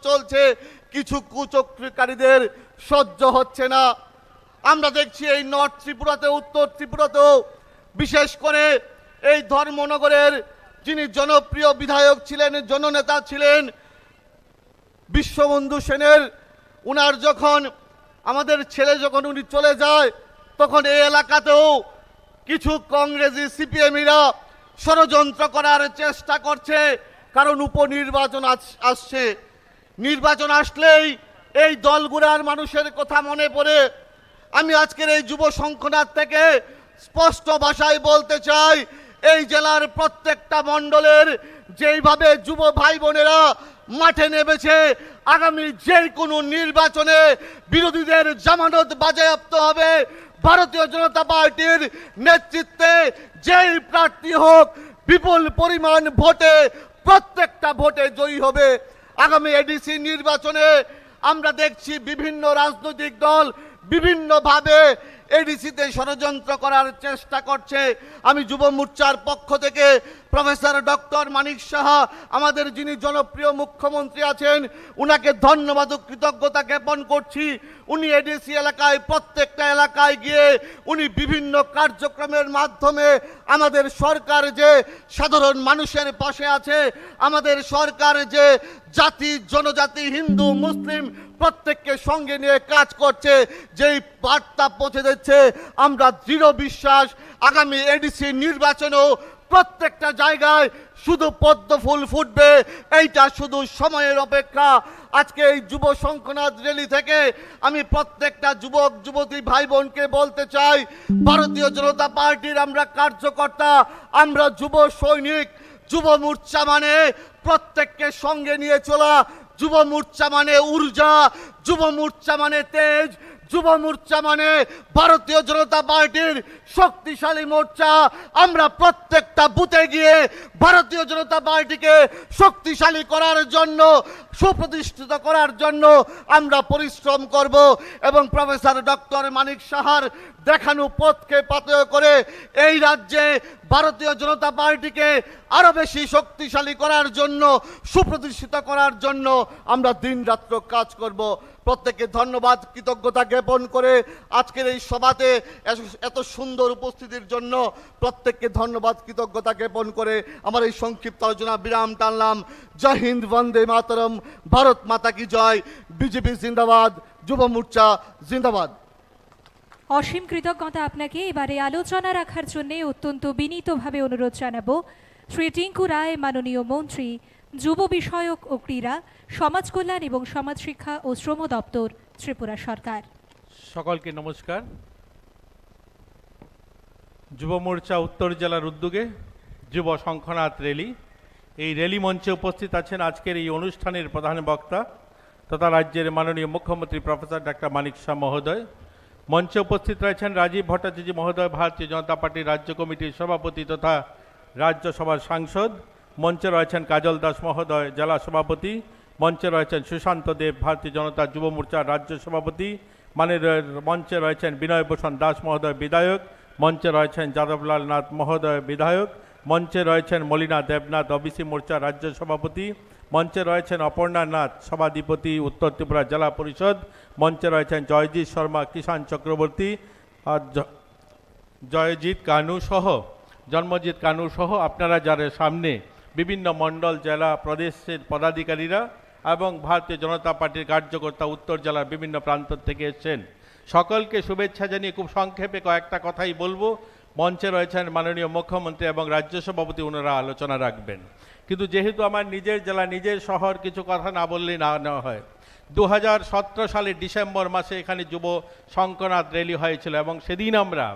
চলছে কিছু কুচক্রীকারীদের সহ্য হচ্ছে না। আমরা দেখছি এই নর্থ ত্রিপুরাতে, উত্তর ত্রিপুরাতেও, বিশেষ করে এই ধর্মনগরের যিনি জনপ্রিয় বিধায়ক ছিলেন, জননেতা ছিলেন বিশ্ববন্ধু সেনের, উনার যখন আমাদের ছেলে যখন উনি চলে যায়, তখন এই এলাকাতেও কিছু কংগ্রেসি সিপিএমিরা ষড়যন্ত্র করার চেষ্টা করছে। কারণ উপনির্বাচন আসছে, নির্বাচন আসলেই এই দলগুলার মানুষের কথা মনে পড়ে। আমি আজকের এই যুব সংগঠন থেকে স্পষ্ট ভাষায় বলতে চাই, এই জেলার প্রত্যেকটা মণ্ডলের যেইভাবে যুব ভাই বোনেরা মাঠে নেমেছে, আগামী যে কোনো নির্বাচনে বিরোধীদের জামানত বাজেয়াপ্ত হবে। ভারতীয় জনতা পার্টির নেতৃত্বে যেই প্রার্থী হোক বিপুল পরিমাণ ভোটে, প্রত্যেকটা ভোটে জয়ী হবে। আগামী এডিসি নির্বাচনে আমরা দেখছি বিভিন্ন রাজনৈতিক দল বিভিন্নভাবে এডিসিতে ষড়যন্ত্র করার চেষ্টা করছে। আমি যুব মোর্চার পক্ষ থেকে প্রফেসর ডক্টর মানিক সাহা, আমাদের যিনি জনপ্রিয় মুখ্যমন্ত্রী আছেন, উনাকে ধন্যবাদ ও কৃতজ্ঞতা জ্ঞাপন করছি। উনি এডিসি এলাকায়, প্রত্যেকটা এলাকায় গিয়ে উনি বিভিন্ন কার্যক্রমের মাধ্যমে আমাদের সরকার যে সাধারণ মানুষের পাশে আছে, আমাদের সরকার যে জাতি জনজাতি হিন্দু মুসলিম প্রত্যেককে সঙ্গে নিয়ে কাজ করছে, যেই বার্তা পৌঁছে দিচ্ছে, আমরা দৃঢ় বিশ্বাস আগামী এডিসি নির্বাচনেও প্রত্যেকটা জায়গায় শুধু পদ্ম ফুল ফুটবে। এইটা শুধু সময়ের অপেক্ষা। আজকে এই যুব সংগঠন র্যালি থেকে আমি প্রত্যেকটা যুবক যুবতী ভাই বোনকে বলতে চাই, ভারতীয় জনতা পার্টির আমরা কার্যকর্তা, আমরা যুব সৈনিক। যুব মোর্চা মানে প্রত্যেককে সঙ্গে নিয়ে চলা, যুব মোর্চা মানে ঊর্জা, যুব মোর্চা মানে তেজ, যুব মোর্চা মানে ভারতীয় জনতা পার্টির শক্তিশালী মোর্চা। আমরা প্রত্যেকটা বুথে গিয়ে ভারতীয় জনতা পার্টিকে শক্তিশালী করার জন্য, সুপ্রতিষ্ঠিত করার জন্য আমরা পরিশ্রম করব এবং প্রফেসর ডক্টর মানিক সাহার দেখানো পথকে পাথেয় করে এই রাজ্যে ভারতীয় জনতা পার্টিকে আরো বেশি শক্তিশালী করার জন্য, সুপ্রতিষ্ঠিত করার জন্য আমরা দিনরাত্র কাজ করব। প্রত্যেককে ধন্যবাদ কৃতজ্ঞতা জ্ঞাপন করে আজকের এই সভাতে এত সুন্দর উপস্থিতির জন্য প্রত্যেককে ধন্যবাদ কৃতজ্ঞতা জ্ঞাপন করে আমার এই সংক্ষিপ্ত আলোচনা বিরাম টানলাম। জয় হিন্দ, বন্দে মাতরম, ভারত মাতা কি জয়, বিজেপি জিন্দাবাদ, যুব মোর্চা জিন্দাবাদ। অসীম কৃতজ্ঞতা আপনাকে। এবারে আলোচনা রাখার জন্য অত্যন্ত বিনীতভাবে অনুরোধ জানাবো শ্রী টিঙ্কু রায়, মাননীয় মন্ত্রী, যুব বিষয়ক ও ক্রীড়া, সমাজ কল্যাণ এবং সমাজ শিক্ষা ও শ্রম দপ্তর, ত্রিপুরা সরকার। সকলকে নমস্কার। যুব মোর্চা উত্তর জেলার উদ্যোগে যুব শঙ্খনাথ র্যালি, এই র্যালি মঞ্চে উপস্থিত আছেন আজকের এই অনুষ্ঠানের প্রধান বক্তা তথা রাজ্যের মাননীয় মুখ্যমন্ত্রী প্রফেসর ডক্টর মানিক শাহ মহোদয়। মঞ্চে উপস্থিত রয়েছেন রাজীব ভট্টাচার্য মহোদয়, ভারতীয় জনতা পার্টির রাজ্য কমিটির সভাপতি তথা রাজ্যসভার সাংসদ। মঞ্চে রয়েছেন কাজল দাস মহোদয়, জেলা সভাপতি। মঞ্চে রয়েছেন সুশান্ত দেব, ভারতীয় জনতা যুব মোর্চার রাজ্য সভাপতি। মঞ্চে রয়েছেন বিনয় ভূষণ দাস মহোদয়, বিধায়ক। মঞ্চে রয়েছেন যাদবলাল নাথ মহোদয়, বিধায়ক। মঞ্চে রয়েছেন মলিনা দেবনাথ, ওবিসি মোর্চার রাজ্য সভাপতি। মঞ্চে রয়েছেন অপর্ণা নাথ, সভাধিপতি, উত্তর ত্রিপুরা জেলা পরিষদ। মঞ্চে রয়েছেন জয়জিৎ শর্মা, কিষাণ চক্রবর্তী, আর জয়জিৎ কানু সহ, জন্মজিৎ কানু সহ আপনারা যারা সামনে বিভিন্ন মণ্ডল, জেলা, প্রদেশের পদাধিকারীরা এবং ভারতীয় জনতা পার্টির কার্যকর্তা উত্তর জেলার বিভিন্ন প্রান্ত থেকে এসেছেন, সকলকে শুভেচ্ছা জানিয়ে খুব সংক্ষেপে কয়েকটা কথাই বলবো। মঞ্চে রয়েছেন মাননীয় মুখ্যমন্ত্রী এবং রাজ্য সভাপতি, ওনারা আলোচনা রাখবেন। কিন্তু যেহেতু আমার নিজের জেলা, নিজের শহর, কিছু কথা না বললেই না নেওয়া হয়। 2017 সালের ডিসেম্বর মাসে এখানে যুব শঙ্খনাথ র্যালি হয়েছিল এবং সেদিন আমরা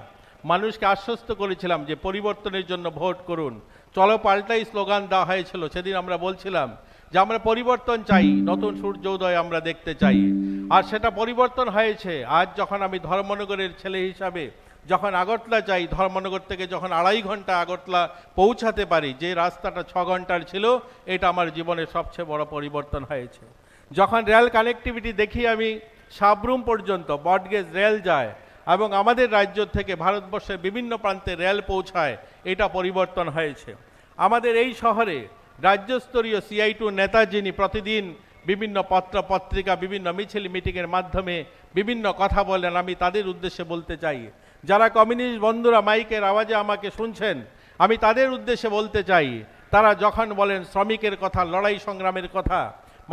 মানুষকে আশ্বস্ত করেছিলাম যে পরিবর্তনের জন্য ভোট করুন, চলো পাল্টাই স্লোগান দেওয়া হয়েছিল। সেদিন আমরা বলছিলাম যে আমরা পরিবর্তন চাই, নতুন সূর্যোদয় আমরা দেখতে চাই, আর সেটা পরিবর্তন হয়েছে। আজ যখন আমি ধর্মনগরের ছেলে হিসাবে যখন আগরতলা যাই, ধর্মনগর থেকে যখন 2.5 ঘন্টা আগরতলা পৌঁছাতে পারি, যে রাস্তাটা 6 ঘন্টার ছিল, এটা আমার জীবনের সবচেয়ে বড় পরিবর্তন হয়েছে। যখন রেল কানেক্টিভিটি দেখি আমি, সাবরুম পর্যন্ত ব্রডগেজ রেল যায় এবং আমাদের রাজ্য থেকে ভারতবর্ষের বিভিন্ন প্রান্তে রেল পৌঁছায়, এটা পরিবর্তন হয়েছে। আমাদের এই শহরে রাজ্যস্তরীয় CI2 নেতা যিনি প্রতিদিন বিভিন্ন পত্র পত্রিকা বিভিন্ন মিছিল মিটিংয়ের মাধ্যমে বিভিন্ন কথা বলেন, আমি তাদের উদ্দেশ্যে বলতে চাই, যারা কমিউনিস্ট বন্ধুরা মাইকের আওয়াজে আমাকে শুনছেন, আমি তাদের উদ্দেশ্যে বলতে চাই, তারা যখন বলেন শ্রমিকের কথা, লড়াই সংগ্রামের কথা,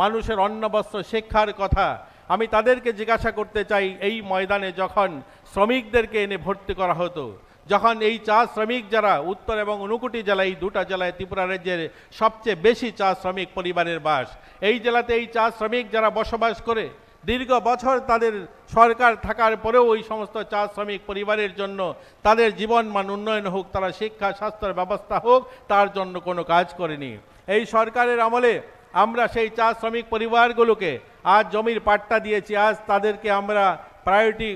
মানুষের অন্ন বস্ত্র শিক্ষার কথা, আমি তাদেরকে জিজ্ঞাসা করতে চাই, এই ময়দানে যখন শ্রমিকদেরকে এনে ভর্তি করা হতো, যখন এই চা শ্রমিক যারা উত্তর এবং ঊনকোটি জেলায়, এই দুটা জেলায় ত্রিপুরা রাজ্যের সবচেয়ে বেশি চা শ্রমিক পরিবারের বাস, এই জেলাতে এই চা শ্রমিক যারা বসবাস করে দীর্ঘ বছর তাদের সরকার থাকার পরেও ওই সমস্ত চা শ্রমিক পরিবারের জন্য তাদের জীবনমান উন্নয়ন হোক, তারা শিক্ষা স্বাস্থ্যের ব্যবস্থা হোক, তার জন্য কোনো কাজ করেনি। এই সরকারের আমলে আমরা সেই চা শ্রমিক পরিবারগুলোকে আজ জমির পাট্টা দিয়েছি, আজ তাদেরকে আমরা প্রায়োরিটি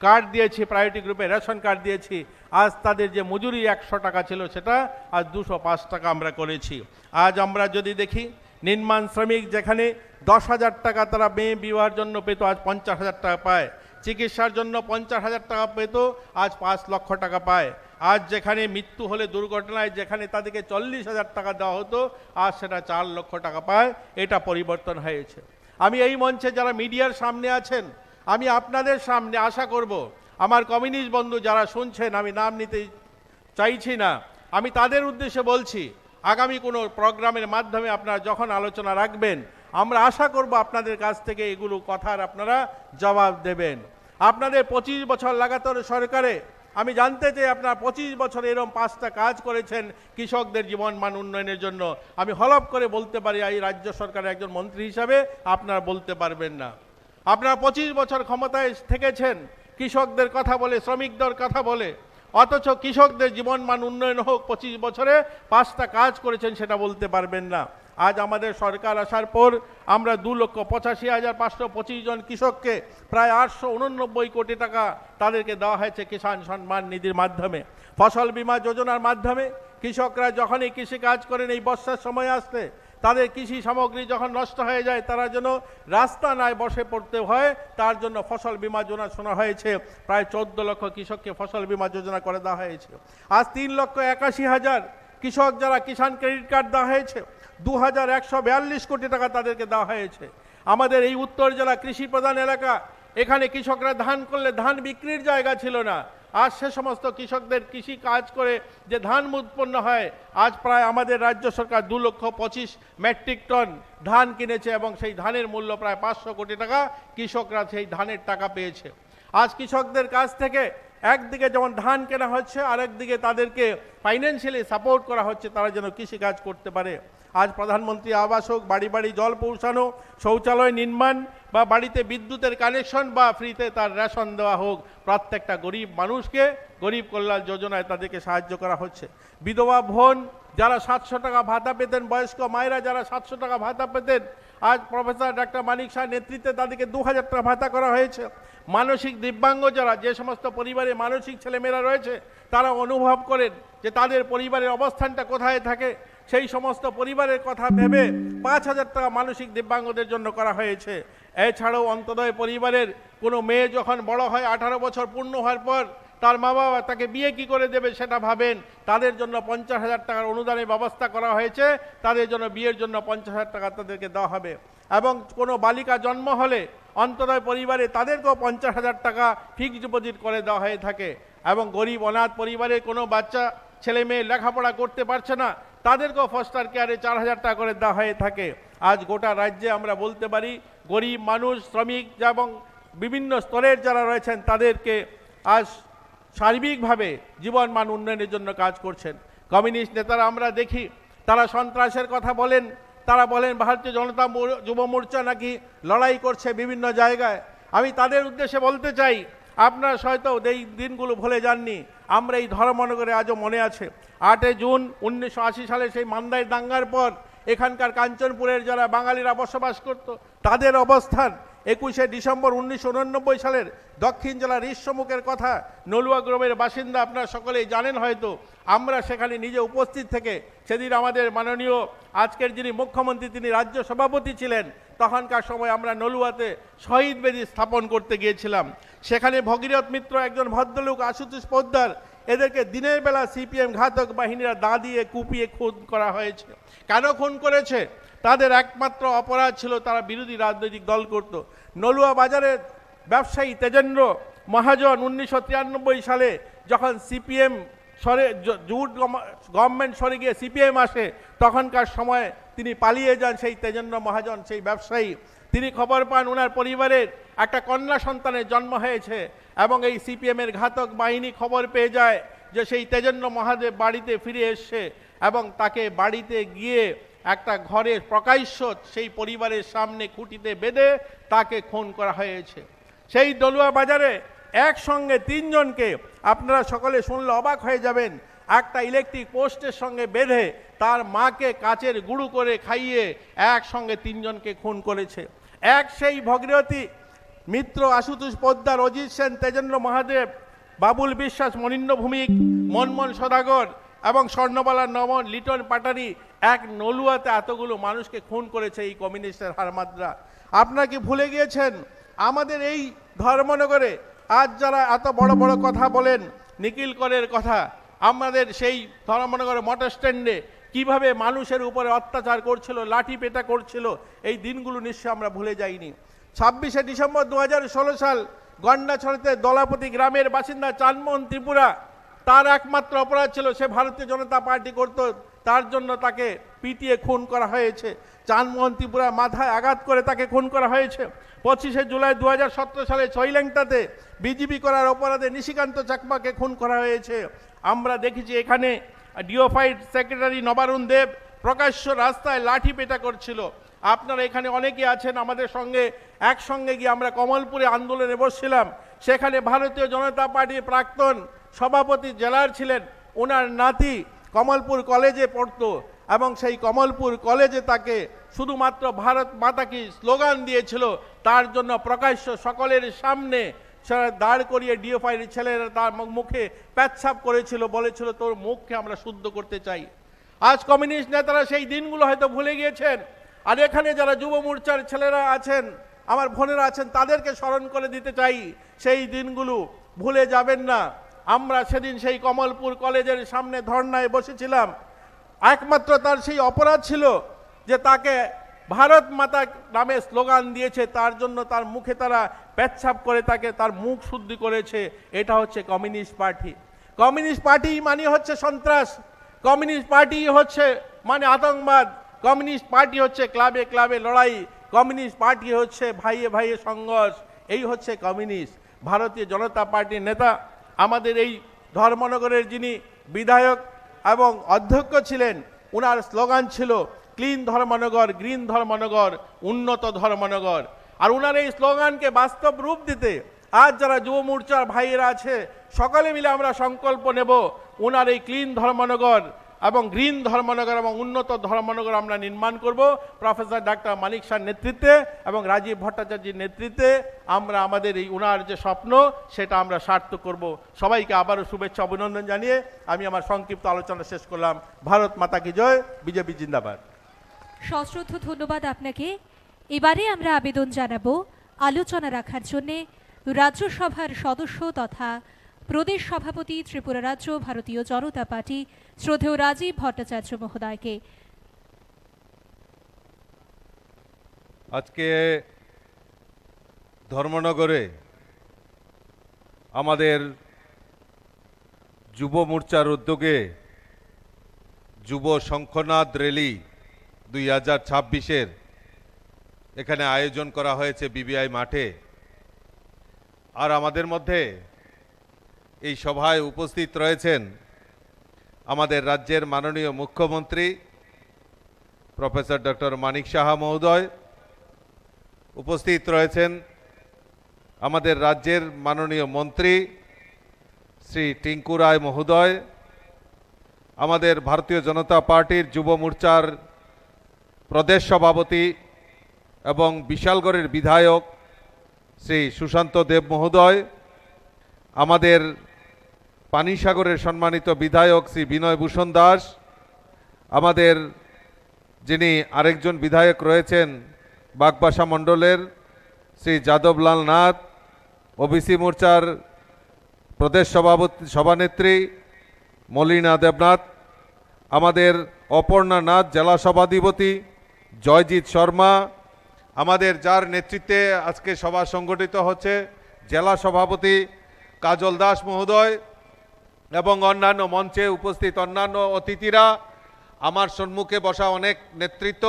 কার্ড দিয়েছি, প্রায়োরিটি গ্রুপে রেশন কার্ড দিয়েছি, আজ তাদের যে মজুরি 100 টাকা ছিল সেটা আজ 205 টাকা আমরা করেছি। আজ আমরা যদি দেখি নির্মাণ শ্রমিক যেখানে 10,000 টাকা তারা মেয়ে বিবাহের জন্য পেত, আজ 50,000 টাকা পায়, চিকিৎসার জন্য 50,000 টাকা পেত, আজ 5 লক্ষ টাকা পায়, আজ যেখানে মৃত্যু হলে দুর্ঘটনায় যেখানে তাদেরকে 40,000 টাকা দেওয়া হতো, আজ সেটা 4 লক্ষ টাকা পায়। এটা পরিবর্তন হয়েছে। আমি এই মঞ্চে যারা মিডিয়ার সামনে আছেন, আমি আপনাদের সামনে আশা করব, আমার কমিউনিস্ট বন্ধু যারা শুনছেন, আমি নাম নিতে চাইছি না, আমি তাদের উদ্দেশ্যে বলছি, আগামী কোনো প্রোগ্রামের মাধ্যমে আপনারা যখন আলোচনা রাখবেন, আমরা আশা করব আপনাদের কাছ থেকে এগুলো কথার আপনারা জবাব দেবেন। আপনাদের 25 বছর লাগাতার সরকারে আমি জানতে চাই, আপনারা 25 বছর এরকম 5টা কাজ করেছেন কৃষকদের জীবনমান উন্নয়নের জন্য। আমি হলফ করে বলতে পারি, এই রাজ্য সরকারের একজন মন্ত্রী হিসাবে আপনারা বলতে পারবেন না। আপনারা 25 বছর ক্ষমতায় থেকেছেন, কৃষকদের কথা বলে, শ্রমিকদের কথা বলে, অথচ কৃষকদের জীবনমান উন্নয়ন হোক 25 বছরে 5টা কাজ করেছেন সেটা বলতে পারবেন না। আজ আমাদের সরকার আসার পর আমরা 2,85,525 জন কৃষককে প্রায় 889 কোটি টাকা তাদেরকে দেওয়া হয়েছে কিষাণ সম্মান নিধির মাধ্যমে। ফসল বীমা যোজনার মাধ্যমে কৃষকরা যখনই কৃষি কাজ করেন, এই বর্ষার সময় আসলে তাদের কৃষি সামগ্রী যখন নষ্ট হয়ে যায়, তারা যেন রাস্তা নাই বসে পড়তে হয়, তার জন্য ফসল বীমা যোজনা শোনা হয়েছে। প্রায় 14 লক্ষ কৃষককে ফসল বীমা যোজনা করে দেওয়া হয়েছে। আজ 3,81,000 কৃষক যারা কিষাণ ক্রেডিট কার্ড দেওয়া হয়েছে, 2,142 কোটি টাকা তাদেরকে দেওয়া হয়েছে। আমাদের এই উত্তর জেলা কৃষি প্রধান এলাকা, এখানে কৃষকরা ধান করলে ধান বিক্রির জায়গা ছিল না। আজ সে সমস্ত কৃষকদের কৃষি কাজ করে যে ধান উৎপন্ন হয়, আজ প্রায় আমাদের রাজ্য সরকার 2,25,000 মেট্রিক টন ধান কিনেছে এবং সেই ধানের মূল্য প্রায় 500 কোটি টাকা। কৃষকরা সেই ধানের টাকা পেয়েছে। আজ কৃষকদের কাছ থেকে একদিকে যেমন ধান কেনা হচ্ছে, আরেকদিকে তাদেরকে ফাইন্যান্সিয়ালি সাপোর্ট করা হচ্ছে, তারা যেন কৃষিকাজ করতে পারে। আজ প্রধানমন্ত্রী আবাস হোক, বাড়ি বাড়ি জল পৌঁছানো, শৌচালয় নির্মাণ, বা বাড়িতে বিদ্যুতের কানেকশন, বা ফ্রিতে তার রেশন দেওয়া হোক, প্রত্যেকটা গরিব মানুষকে গরিব কল্যাণ যোজনায় তাদেরকে সাহায্য করা হচ্ছে। বিধবা বোন যারা 700 টাকা ভাতা পেতেন, বয়স্ক মায়েরা যারা 700 টাকা ভাতা পেতেন, আজ প্রফেসর ডাক্তার মানিক শাহ নেতৃত্বে তাদেরকে 2,000 টাকা ভাতা করা হয়েছে। মানসিক দিব্যাঙ্গ যারা, যে সমস্ত পরিবারে মানসিক ছেলেমেয়েরা রয়েছে, তারা অনুভব করেন যে তাদের পরিবারের অবস্থানটা কোথায় থাকে, সেই সমস্ত পরিবারের কথা ভেবে 5,000 টাকা মানসিক দিব্যাঙ্গদের জন্য করা হয়েছে। এছাড়াও অন্তোদয় পরিবারের কোনো মেয়ে যখন বড় হয়, 18 বছর পূর্ণ হওয়ার পর তার মা বাবা তাকে বিয়ে কি করে দেবে সেটা ভাবেন, তাদের জন্য 50,000 টাকার অনুদানের ব্যবস্থা করা হয়েছে। তাদের জন্য বিয়ের জন্য 50,000 টাকা তাদেরকে দেওয়া হবে। এবং কোনো বালিকা জন্ম হলে অন্তোদয় পরিবারে তাদেরকেও 50,000 টাকা ফিক্সড ডিপোজিট করে দেওয়া হয়ে থাকে। এবং গরিব অনাথ পরিবারে কোনো বাচ্চা ছেলে মেয়ে লেখাপড়া করতে পারছে না, তাদেরকেও ফস্টার কেয়ারে 4,000 টাকা করে দেওয়া হয়ে থাকে। আজ গোটা রাজ্যে আমরা বলতে পারি, গরিব মানুষ, শ্রমিক এবং বিভিন্ন স্তরের যারা রয়েছেন, তাদেরকে আজ সার্বিকভাবে জীবনমান উন্নয়নের জন্য কাজ করছেন। কমিউনিস্ট নেতারা আমরা দেখি, তারা সন্ত্রাসের কথা বলেন, তারা বলেন ভারতীয় জনতা যুব মোর্চা নাকি লড়াই করছে বিভিন্ন জায়গায়। আমি তাদের উদ্দেশ্যে বলতে চাই, আপনারা হয়তো এই দিনগুলো ভুলে যাননি। আমরা এই ধর্মনগরে আজও মনে আছে, 8 জুন 1980 সালে সেই মান্দাই দাঙ্গার পর এখানকার কাঞ্চনপুরের যারা বাঙালিরা বসবাস করত, তাদের অবস্থান। 21শে ডিসেম্বর 1989 সালের দক্ষিণ জেলার রিসমুখের কথা, নলুয়া গ্রামের বাসিন্দা আপনারা সকলেই জানেন হয়তো। আমরা সেখানে নিজে উপস্থিত থেকে সেদিন আমাদের মাননীয় আজকের যিনি মুখ্যমন্ত্রী, তিনি রাজ্য সভাপতি ছিলেন, তখনকার সময় আমরা নলুয়াতে শহীদ বেদি স্থাপন করতে গিয়েছিলাম। সেখানে ভগীরথ মিত্র, একজন ভদ্রলোক, আশুতোষ পোদ্দার, এদেরকে দিনের বেলা সিপিএম ঘাতক বাহিনীরা দা দিয়ে কুপিয়ে খুন করা হয়েছে। কেন খুন করেছে? তাদের একমাত্র অপরাধ ছিল তারা বিরোধী রাজনৈতিক দল করত। নলুয়া বাজারের ব্যবসায়ী তেজেন্দ্র মহাজন 1993 সালে যখন সিপিএম সরে জুট গভর্নমেন্ট সরে গিয়ে সিপিএম আসে, তখনকার সময় তিনি পালিয়ে যান। সেই তেজেন্দ্র মহাজন, সেই ব্যবসায়ী, তিনি খবর পান ওনার পরিবারের একটা কন্যা সন্তানের জন্ম হয়েছে এবং এই সিপিএমের ঘাতক বাহিনী খবর পেয়ে যায় যে সেই তেজেন্দ্র মহাদেব বাড়িতে ফিরে এসছে এবং তাকে বাড়িতে গিয়ে একটা ঘরে প্রকাশ্য সেই পরিবারের সামনে খুঁটিতে বেঁধে তাকে খুন করা হয়েছে। সেই দলুয়া বাজারে একসঙ্গে 3 জনকে, আপনারা সকলে শুনলে অবাক হয়ে যাবেন, একটা ইলেকট্রিক পোস্টের সঙ্গে বেঁধে তার মাকে কাচের গুঁড়ো করে খাইয়ে একসঙ্গে 3 জনকে খুন করেছে। সেই ভগীরথী মিত্র, আশুতোষ পোদ্দার, অজিত সেন, তেজেন্দ্র মহাদেব, বাবুল বিশ্বাস, মনিন্দ্র ভূমিক, মনমোহন সদাগর এবং স্বর্ণবালা নমন, লিটন পাটারি এক নলুয়াতে এতগুলো মানুষকে খুন করেছে এই কমিউনিস্টের হারমাদরা। আপনারা কি ভুলে গিয়েছেন আমাদের এই ধর্মনগরে আজ যারা এত বড় বড় কথা বলেন, নিখিল করের কথা, আমাদের সেই ধর্মনগর মোটর স্ট্যান্ডে কিভাবে মানুষের উপরে অত্যাচার করছিল, লাঠি পেটা করছিল, এই দিনগুলো নিশ্চয় আমরা ভুলে যাইনি। 26শে ডিসেম্বর 2016 সাল গন্ডাছড়াতে দলাপতি গ্রামের বাসিন্দা চাঁদমোহন ত্রিপুরা, তার একমাত্র অপরাধ ছিল সে ভারতীয় জনতা পার্টি করত, তার জন্য তাকে পিটিয়ে খুন করা হয়েছে। চাঁদমোহন ত্রিপুরা মাথায় আঘাত করে তাকে খুন করা হয়েছে। 25শে জুলাই 2017 সালে ছইল্যাংটাতে বিজেপি করার অপরাধে নিশিকান্ত চাকমাকে খুন করা হয়েছে। আমরা দেখেছি এখানে ডিওফাইড সেক্রেটারি নবারুণ দেব প্রকাশ্য রাস্তায় লাঠি পেটা করছিল। আপনারা এখানে অনেকে আছেন আমাদের সঙ্গে, একসঙ্গে গিয়ে আমরা কমলপুরে আন্দোলনে বসছিলাম। সেখানে ভারতীয় জনতা পার্টির প্রাক্তন সভাপতি জেলার ছিলেন, ওনার নাতি কমলপুর কলেজে পড়তো এবং সেই কমলপুর কলেজে তাকে শুধুমাত্র ভারত মাতা কি স্লোগান দিয়েছিল, তার জন্য প্রকাশ্য সকলের সামনে দাঁড় করিয়ে ডিওফাইড ছেলেরা তার মুখে পেচ্ছাপ করেছিল, বলেছিল তোর মুখকে আমরা শুদ্ধ করতে চাই। আজ কমিউনিস্ট নেতারা সেই দিনগুলো হয়তো ভুলে গিয়েছেন। আর এখানে যারা যুব মোর্চার ছেলেরা আছেন, আমার বোনেরা আছেন, তাদেরকে স্মরণ করে দিতে চাই, সেই দিনগুলো ভুলে যাবেন না। আমরা সেদিন সেই কমলপুর কলেজের সামনে ধর্নায় বসেছিলাম। একমাত্র তার সেই অপরাধ ছিল যে তাকে ভারত মাতা নামে স্লোগান দিয়েছে, তার জন্য তার মুখে তারা পেচ্ছাপ করে তাকে তার মুখ শুদ্ধি করেছে। এটা হচ্ছে কমিউনিস্ট পার্টি। কমিউনিস্ট পার্টি মানে হচ্ছে সন্ত্রাস, কমিউনিস্ট পার্টি হচ্ছে মানে আতঙ্কবাদ, কমিউনিস্ট পার্টি হচ্ছে ক্লাবে ক্লাবে লড়াই, কমিউনিস্ট পার্টি হচ্ছে ভাইয়ে ভাইয়ে সংঘর্ষ। এই হচ্ছে কমিউনিস্ট। ভারতীয় জনতা পার্টির নেতা, আমাদের এই ধর্মনগরের যিনি বিধায়ক এবং অধ্যক্ষ ছিলেন, ওনার স্লোগান ছিল ক্লিন ধর্মনগর, গ্রিন ধর্মনগর, উন্নত ধর্মনগর। আর ওনার এই স্লোগানকে বাস্তব রূপ দিতে আজ যারা যুব মোর্চার ভাইয়েরা আছে, সকলে মিলে আমরা সংকল্প নেব ওনার এই ক্লিন ধর্মনগর এবং গ্রিন ধর্মনগর এবং উন্নত ধর্মনগর আমরা নির্মাণ করব। প্রফেসর ডাক্তার মানিক শাহর নেতৃত্বে এবং রাজীব ভট্টাচার্যের নেতৃত্বে আমরা আমাদের এই ওনার যে স্বপ্ন সেটা আমরা সার্থক করব। সবাইকে আবারও শুভেচ্ছা অভিনন্দন জানিয়ে আমি আমার সংক্ষিপ্ত আলোচনা শেষ করলাম। ভারত মাতা কি জয়, বিজেপি জিন্দাবাদ। সশ্রদ্ধ ধন্যবাদ আপনাকে। এবারে আমরা আবেদন জানাবো আলোচনা রাখার জন্যে রাজ্যসভার সদস্য তথা প্রদেশ সভাপতি ত্রিপুরা রাজ্য ভারতীয় জনতা পার্টি শ্রদ্ধেয় রাজীব ভট্টাচার্য মহোদয়কে। আজকে ধর্মনগরে আমাদের যুব মোর্চার উদ্যোগে যুব শঙ্খনাদ র্যালি 2026-এর এখানে আয়োজন করা হয়েছে বিবিআই মাঠে। আর আমাদের মধ্যে এই সভায় উপস্থিত রয়েছেন আমাদের রাজ্যের মাননীয় মুখ্যমন্ত্রী প্রফেসর ডক্টর মানিক সাহা মহোদয়, উপস্থিত রয়েছেন আমাদের রাজ্যের মাননীয় মন্ত্রী শ্রী টিঙ্কু রায় মহোদয়, আমাদের ভারতীয় জনতা পার্টির যুব মোর্চার প্রদেশ সভাপতি এবং বিশালগড়ের বিধায়ক শ্রী সুশান্ত দেব মহোদয়, আমাদের পানিসাগরের সম্মানিত বিধায়ক শ্রী বিনয় ভূষণ দাস, আমাদের যিনি আরেকজন বিধায়ক রয়েছেন বাগবাসা মণ্ডলের শ্রী যাদবলাল নাথ, ওবিসি মোর্চার প্রদেশ সভানেত্রী মলিনা দেবনাথ, আমাদের অপর্ণা নাথ জেলা সভাধিপতি, জয়জিৎ শর্মা, আমাদের যার নেতৃত্বে আজকে সভা সংগঠিত হচ্ছে জেলা সভাপতি কাজল দাস মহোদয় এবং অন্যান্য মঞ্চে উপস্থিত অন্যান্য অতিথিরা, আমার সম্মুখে বসা অনেক নেতৃত্ব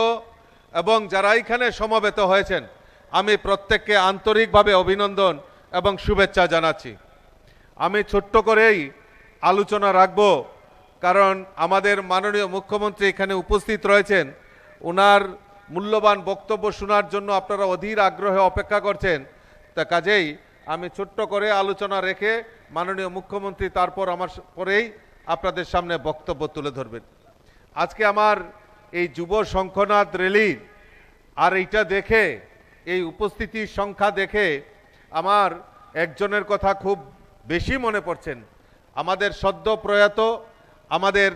এবং যারা এখানে সমবেত হয়েছেন, আমি প্রত্যেককে আন্তরিকভাবে অভিনন্দন এবং শুভেচ্ছা জানাচ্ছি। আমি ছোট্ট করেই আলোচনা রাখব, কারণ আমাদের মাননীয় মুখ্যমন্ত্রী এখানে উপস্থিত রয়েছেন। ওনার মূল্যবান বক্তব্য শোনার জন্য আপনারা অধীর আগ্রহে অপেক্ষা করছেন। তা কাজেই আমি ছোট্ট করে আলোচনা রেখে মাননীয় মুখ্যমন্ত্রী তারপর আমার পরেই আপনাদের সামনে বক্তব্য তুলে ধরবেন। আজকে আমার এই যুব শঙ্খনাদ র্যালি আর এইটা দেখে, এই উপস্থিতির সংখ্যা দেখে আমার একজনের কথা খুব বেশি মনে পড়ছেন। আমাদের সদ্য প্রয়াত আমাদের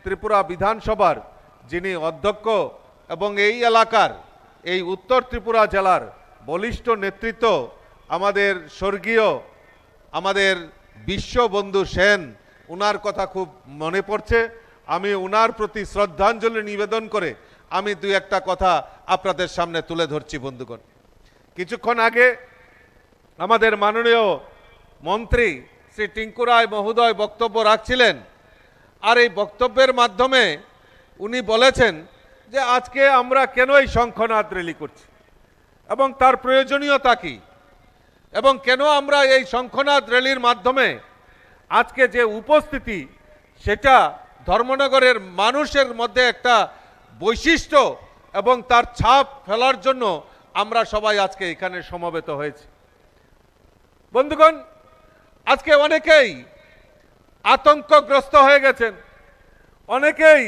ত্রিপুরা বিধানসভার যিনি অধ্যক্ষ এবং এই এলাকার, এই উত্তর ত্রিপুরা জেলার বলিষ্ঠ নেতৃত্ব, আমাদের স্বর্গীয় আমাদের বিশ্ববন্ধু সেন, উনার কথা খুব মনে পড়ছে। আমি উনার প্রতি শ্রদ্ধাঞ্জলি নিবেদন করে আমি দুই একটা কথা আপনাদের সামনে তুলে ধরছি। বন্ধুগণ, কিছুক্ষণ আগে আমাদের মাননীয় মন্ত্রী শ্রী টিঙ্কু রায় মহোদয় বক্তব্য রাখছিলেন, আর এই বক্তব্যের মাধ্যমে উনি বলেছেন যে আজকে আমরা কেন এই শঙ্খনাদ র্যালি করছি এবং তার প্রয়োজনীয়তা কি, এবং কেন আমরা এই শঙ্খনাদ র্যালির মাধ্যমে আজকে যে উপস্থিতি, সেটা ধর্মনগরের মানুষের মধ্যে একটা বৈশিষ্ট্য এবং তার ছাপ ফেলার জন্য আমরা সবাই আজকে এখানে সমবেত হয়েছি। বন্ধুগণ, আজকে অনেকেই আতঙ্কগ্রস্ত হয়ে গেছেন। অনেকেই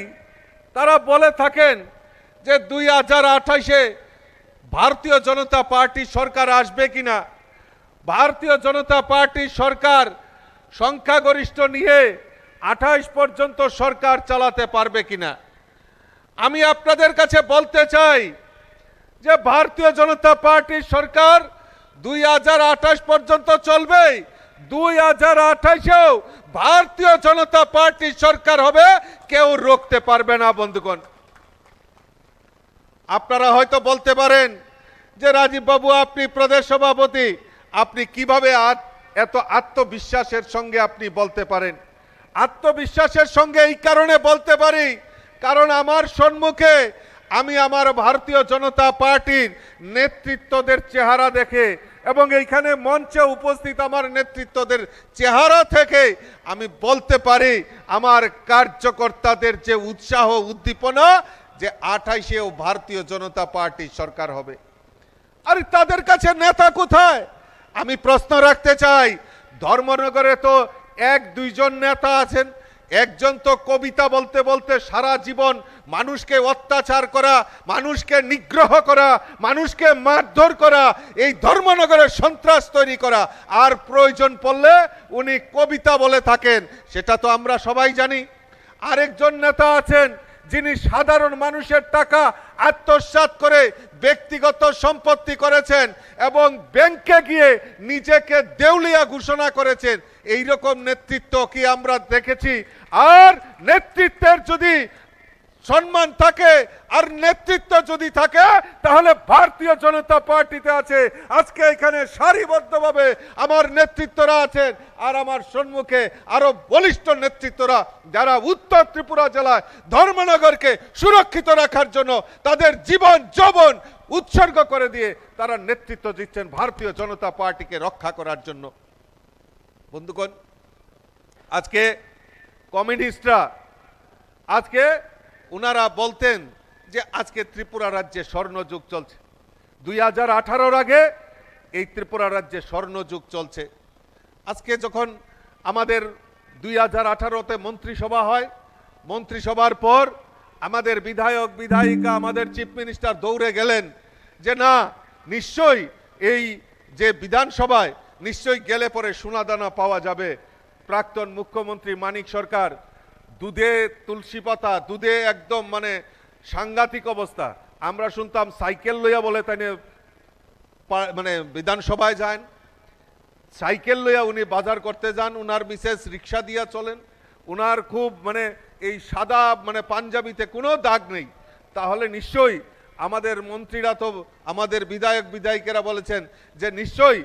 তারা বলে থাকেন যে 2028-এ ভারতীয় জনতা পার্টি সরকার আসবে কিনা, ভারতীয় জনতা পার্টি সরকার সংখ্যাগরিষ্ঠ নিয়ে 28 পর্যন্ত সরকার চালাতে পারবে কিনা। আমি আপনাদের কাছে বলতে চাই যে ভারতীয় জনতা পার্টির সরকার 2028 পর্যন্ত চলবে। 2028-এও ভারতীয় জনতা পার্টির সরকার হবে, কেউ রোকতে পারবে না। বন্ধুগণ, আপনারা হয়তো বলতে পারেন যে রাজীব বাবু, আপনি প্রদেশ সভাপতি, আপনি কিভাবে এত আত্মবিশ্বাসের সঙ্গে আপনি বলতে পারেন? আত্মবিশ্বাসের সঙ্গে এই কারণে বলতে পারি, কারণ আমার সম্মুখে আমি আমার ভারতীয় জনতা পার্টির নেতৃত্বদের চেহারা দেখে এবং এইখানে মঞ্চে উপস্থিত আমার নেতৃত্বদের চেহারা থেকে আমি বলতে পারি আমার কার্যকর্তাদের যে উৎসাহ উদ্দীপনা, যে 28-এও ভারতীয় জনতা পার্টির সরকার হবে। আর তাদের কাছে নেতা কোথায়? আমি প্রশ্ন রাখতে চাই। ধর্মনগরে তো 1-2 নেতা আছেন। একজন তো কবিতা বলতে বলতে সারা জীবন মানুষকে অত্যাচার করা, মানুষকে নিগ্রহ করা, মানুষকে মারধর করা, এই ধর্মনগরে সন্ত্রাস তৈরি করা, আর প্রয়োজন পড়লে উনি কবিতা বলে থাকেন, সেটা তো আমরা সবাই জানি। আরেকজন নেতা আছেন যিনি সাধারণ মানুষের টাকা আত্মসাৎ করে ব্যক্তিগত সম্পত্তি করেছেন এবং ব্যাংকে গিয়ে নিজেকে দেউলিয়া ঘোষণা করেছেন। এই রকম নেতৃত্ব কি আমরা দেখেছি? আর নেতৃত্বের যদি সম্মান থাকে আর নেতৃত্ব যদি থাকে, তাহলে ভারতীয় জনতা পার্টিতে আছে। আজকে এখানে সারিবদ্ধভাবে আমার নেতৃত্বরা আছেন, আর আমার সম্মুখে আরো বলিষ্ঠ নেতৃত্বরা, যারা উত্তর ত্রিপুরা জেলায় ধর্মনগরকে সুরক্ষিত রাখার জন্য তাদের জীবন যৌবন উৎসর্গ করে দিয়ে তারা নেতৃত্ব দিচ্ছেন ভারতীয় জনতা পার্টিকে রক্ষা করার জন্য। বন্ধুগণ, আজকে কমিউনিস্টরা আজকে উনারা বলতেন যে আজকে ত্রিপুরা রাজ্যে স্বর্ণযুগ চলছে। 2018-র আগে এই ত্রিপুরা রাজ্যে স্বর্ণযুগ চলছে। আজকে যখন আমাদের 2018-তে মন্ত্রিসভা হয়, মন্ত্রিসভার পর আমাদের বিধায়ক বিধায়িকা, আমাদের চিফ মিনিস্টার দৌড়ে গেলেন যে না, নিশ্চয়ই এই যে বিধানসভায় নিশ্চয়ই গেলে পরে সোনাদানা পাওয়া যাবে। প্রাক্তন মুখ্যমন্ত্রী মানিক সরকার দুধে তুলসী পাতা, দুধে একদম মানে সাংঘাতিক অবস্থা। আমরা শুনতাম সাইকেল লইয়া বলে তাই মানে বিধানসভায় যান, সাইকেল লইয়া উনি বাজার করতে যান, উনার মিসেস রিক্সা দিয়া চলেন, উনার খুব মানে এই সাদা মানে পাঞ্জাবিতে কোনো দাগ নেই। তাহলে নিশ্চয়ই আমাদের মন্ত্রীরা তো আমাদের বিধায়ক বিধায়িকারা বলেছেন যে নিশ্চয়ই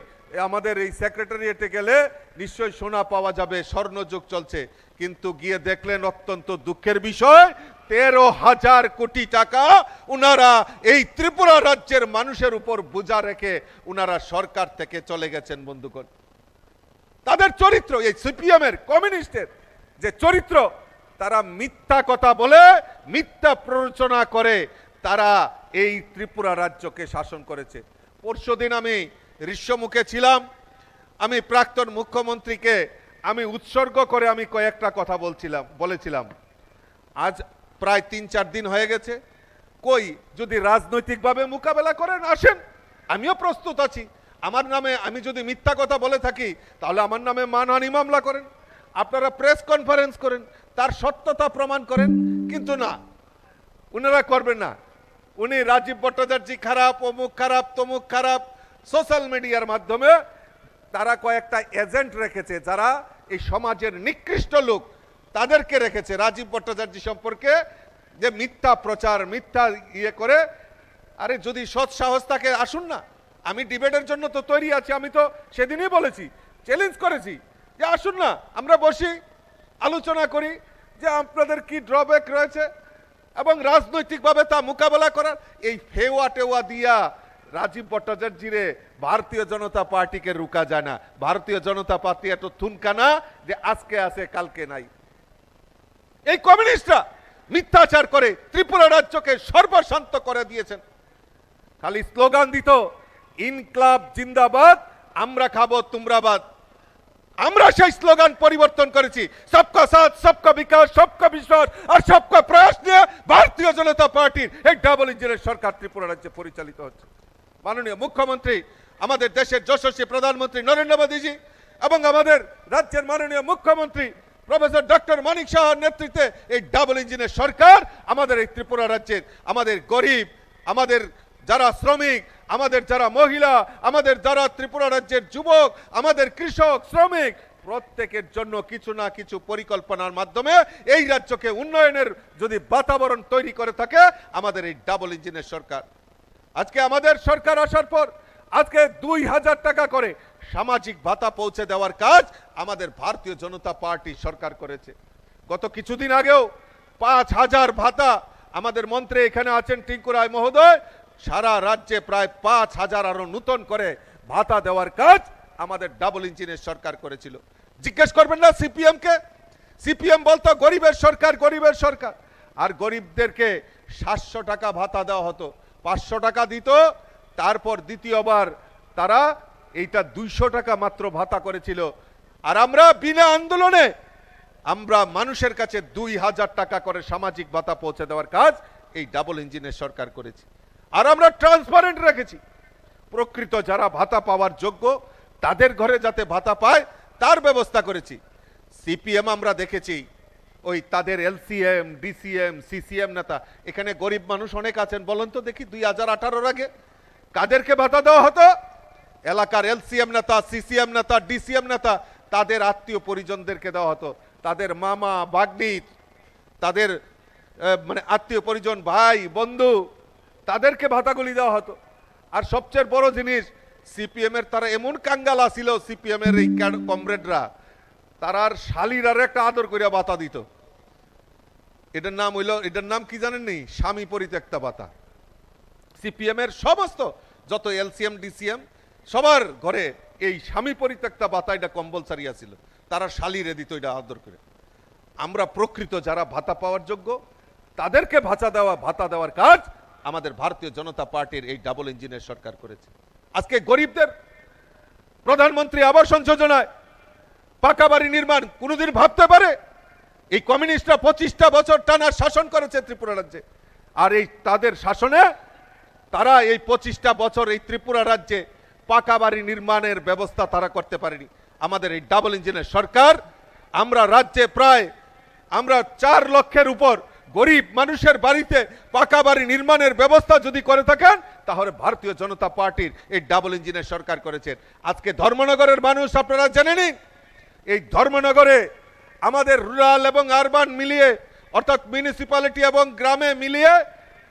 আমাদের এই সেক্রেটারিয়েটে গেলে নিশ্চয়ই সোনা পাওয়া যাবে, স্বর্ণযুগ চলছে। কিন্তু গিয়ে দেখলেন অত্যন্ত দুঃখের বিষয়, 13,000 কোটি টাকা উনারা এই ত্রিপুরা রাজ্যের মানুষের উপর বোঝা রেখে উনারা সরকার থেকে চলে গেছেন। বন্ধুগণ, তাদের চরিত্র, এই সিপিএম এর কমিউনিস্টের যে চরিত্র, তারা মিথ্যা কথা বলে, মিথ্যা প্ররোচনা করে তারা এই ত্রিপুরা রাজ্যকে শাসন করেছে। পরশুদিন আমি ঋষ্যমুখে ছিলাম, আমি প্রাক্তন মুখ্যমন্ত্রীকে আমি উৎসর্গ করে আমি কয়েকটা কথা বলেছিলাম। আজ প্রায় 3-4 দিন হয়ে গেছে। কই, যদি রাজনৈতিকভাবে মোকাবেলা করেন আসেন, আমিও প্রস্তুত আছি। আমার নামে আমি যদি মিথ্যা কথা বলে থাকি তাহলে আমার নামে মানহানি মামলা করেন, আপনারা প্রেস কনফারেন্স করেন, তার সত্যতা প্রমাণ করেন। কিন্তু না, উনারা করবেন না। উনি রাজীব ভট্টাচার্য খারাপ, অমুক খারাপ, তমুক খারাপ, সোশ্যাল মিডিয়ার মাধ্যমে তারা কয়েকটা এজেন্ট রেখেছে যারা এই সমাজের নিকৃষ্ট লোক, তাদেরকে রেখেছে রাজীব ভট্টাচার্য সম্পর্কে যে মিথ্যা প্রচার, মিথ্যা ইয়ে করে। আরে যদি সৎ সাহস থাকে আসুন না, আমি ডিবেটের জন্য তো তৈরি আছি। আমি তো সেদিনই বলেছি, চ্যালেঞ্জ করেছি যে আসুন না আমরা বসি, আলোচনা করি যে আপনাদের কি ড্রব্যাক রয়েছে এবং রাজনৈতিকভাবে তা মোকাবেলা করার। এই ফেওয়া টেওয়া দিয়া রাজীব ভট্টাচার্যরে ভারতীয় জনতা পার্টিকে রুকা যায় না। ভারতীয় জনতা পার্টি এত থুনকা না যে আজকে আছে কালকে নাই। এই কমিউনিস্টরা মিথ্যাচার করে ত্রিপুরা রাজ্যকে সর্বশান্ত করে দিয়েছেন। খালি স্লোগান দিত ইনকলাব জিন্দাবাদ, আমরা খাবো তোমরাবাদ। আমরা সেই স্লোগান পরিবর্তন করেছি, সবকা সাথ, সবকা বিকাশ, সবকা বিশ্বাস আর সবকা প্রয়াস নিয়ে ভারতীয় জনতা পার্টির এই ডাবল ইঞ্জিনের সরকার ত্রিপুরা রাজ্যে পরিচালিত হচ্ছে। মাননীয় মুখ্যমন্ত্রী, আমাদের দেশের যশস্বী প্রধানমন্ত্রী নরেন্দ্র মোদীজি এবং আমাদের রাজ্যের মাননীয় মুখ্যমন্ত্রী প্রফেসর ডক্টর মানিক সাহার নেতৃত্বে এই ডাবল ইঞ্জিনের সরকার আমাদের এই ত্রিপুরা রাজ্যের আমাদের গরিব, আমাদের যারা শ্রমিক, আমাদের যারা মহিলা, আমাদের যারা ত্রিপুরা রাজ্যের যুবক, আমাদের কৃষক, শ্রমিক, প্রত্যেকের জন্য কিছু না কিছু পরিকল্পনার মাধ্যমে এই রাজ্যকে উন্নয়নের যদি বাতাবরণ তৈরি করে থাকে আমাদের এই ডাবল ইঞ্জিনের সরকার। আজকে আমাদের সরকার আসার পর আজকে 2,000 টাকা করে সামাজিক ভাতা পৌঁছে দেওয়ার কাজ আমাদের ভারতীয় জনতা পার্টি সরকার করেছে। গত কিছুদিন আগেও 5,000 ভাতা আমাদের মন্ত্রী এখানে আছেন টিঙ্কু রায় মহোদয়, সারা রাজ্যে প্রায় 5,000 আরো নতুন করে ভাতা দেওয়ার কাজ আমাদের ডাবল ইঞ্জিনের সরকার করেছিল। জিজ্ঞেস করবেন না সিপিএম কে, সিপিএম বলতো গরিবের সরকার, গরিবের সরকার। আর গরিবদেরকে 700 টাকা ভাতা দেওয়া হতো, 500 টাকা দিত, তারপর দ্বিতীয়বার তারা এইটা 200 টাকা মাত্র ভাতা করেছিল। আর আমরা বিনা আন্দোলনে আমরা মানুষের কাছে 2,000 টাকা করে সামাজিক ভাতা পৌঁছে দেওয়ার কাজ এই ডাবল ইঞ্জিনের সরকার করেছে। আর আমরা ট্রান্সপারেন্ট রেখেছি, প্রকৃত যারা ভাতা পাওয়ার যোগ্য তাদের ঘরে যাতে ভাতা পায় তার ব্যবস্থা করেছি। সিপিএম আমরা দেখেছি ওই তাদের এলসিএম, ডিসিএম, সিসিএম নেতা, এখানে গরিব মানুষ অনেক আছেন, বলেন তো দেখি 2018 আগে কাদেরকে ভাতা দেওয়া হতো? এলাকার এলসিএম নেতা, সিসিএম নেতা, ডিসিএম নেতা, তাদের আত্মীয় পরিজনদেরকে দেওয়া হতো, তাদের মামা ভাগ্নি, তাদের মানে আত্মীয় পরিজন, ভাই বন্ধু, তাদেরকে ভাতাগুলি দেওয়া হতো। আর সবচেয়ে বড় জিনিস, সিপিএম এর তারা এমন কাঙ্গালা ছিল, সিপিএম এর এই কমরেডরা, তারার শালীরার একটা আদর করিয়া ভাতা দিত। এটার নাম হইল, এটার নাম কি জানেন নি? স্বামী পরিত্যক্তা ভাতা। সিপিএম এর সমস্ত যত এলসিএম, ডিসিএম সবার ঘরে এই স্বামী পরিত্যক্তা ভাতা এটা কম্পালসারি ছিল, তারা শালীরে দিত এটা আদর করে। আমরা প্রকৃত যারা ভাতা পাওয়ার যোগ্য তাদেরকে ভাতা দেওয়ার কাজ আমাদের ভারতীয় জনতা পার্টির এই ডাবল ইঞ্জিনের সরকার করেছে। আজকে গরিবদের প্রধানমন্ত্রী আবাসন যোজনায় পাকা বাড়ি নির্মাণ কোনোদিন ভাবতে পারে? এই কমিউনিস্টরা 25টা বছর টানা শাসন করেছে ত্রিপুরা রাজ্যে, আর এই তাদের শাসনে তারা এই 25টা বছর এই ত্রিপুরা রাজ্যে পাকা বাড়ি নির্মাণের ব্যবস্থা তারা করতে পারেনি। আমাদের এই ডাবল ইঞ্জিনের সরকার, আমরা রাজ্যে প্রায় 4 লক্ষের উপর গরিব মানুষের বাড়িতে পাকা বাড়ি নির্মাণের ব্যবস্থা যদি করে থাকেন তাহলে ভারতীয় জনতা পার্টির এই ডাবল ইঞ্জিনের সরকার করেছেন। আজকে ধর্মনগরের মানুষ আপনারা জেনে নিন, এই ধর্মনগরে আমাদের রুরাল এবং আরবান মিলিয়ে, অর্থাৎ মিউনিসিপ্যালিটি এবং গ্রামে মিলিয়ে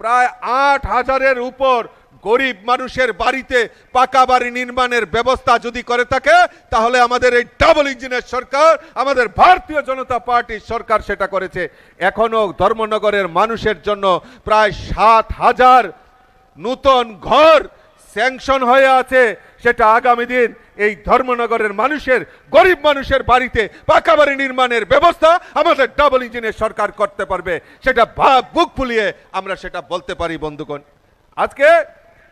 প্রায় 8,000-এর উপর গরিব মানুষের বাড়িতে পাকা বাড়ি নির্মাণের ব্যবস্থা যদি করে থাকে, তাহলে আমাদের এই ডাবল ইঞ্জিনের সরকার, আমাদের ভারতীয় জনতা পার্টির সরকার সেটা করেছে। এখনো ধর্মনগরের মানুষের জন্য প্রায় 7,000 নূতন ঘর স্যাংশন হয়ে আছে। সেটা আগামী দিন এই ধর্মনগরের মানুষের, গরিব মানুষের বাড়িতে পাকা বাড়ি নির্মাণের ব্যবস্থা আমাদের ডাবল ইঞ্জিনের সরকার করতে পারবে। সেটা বুক ফুলিয়ে আমরা সেটা বলতে পারি বন্ধুগণ। আজকে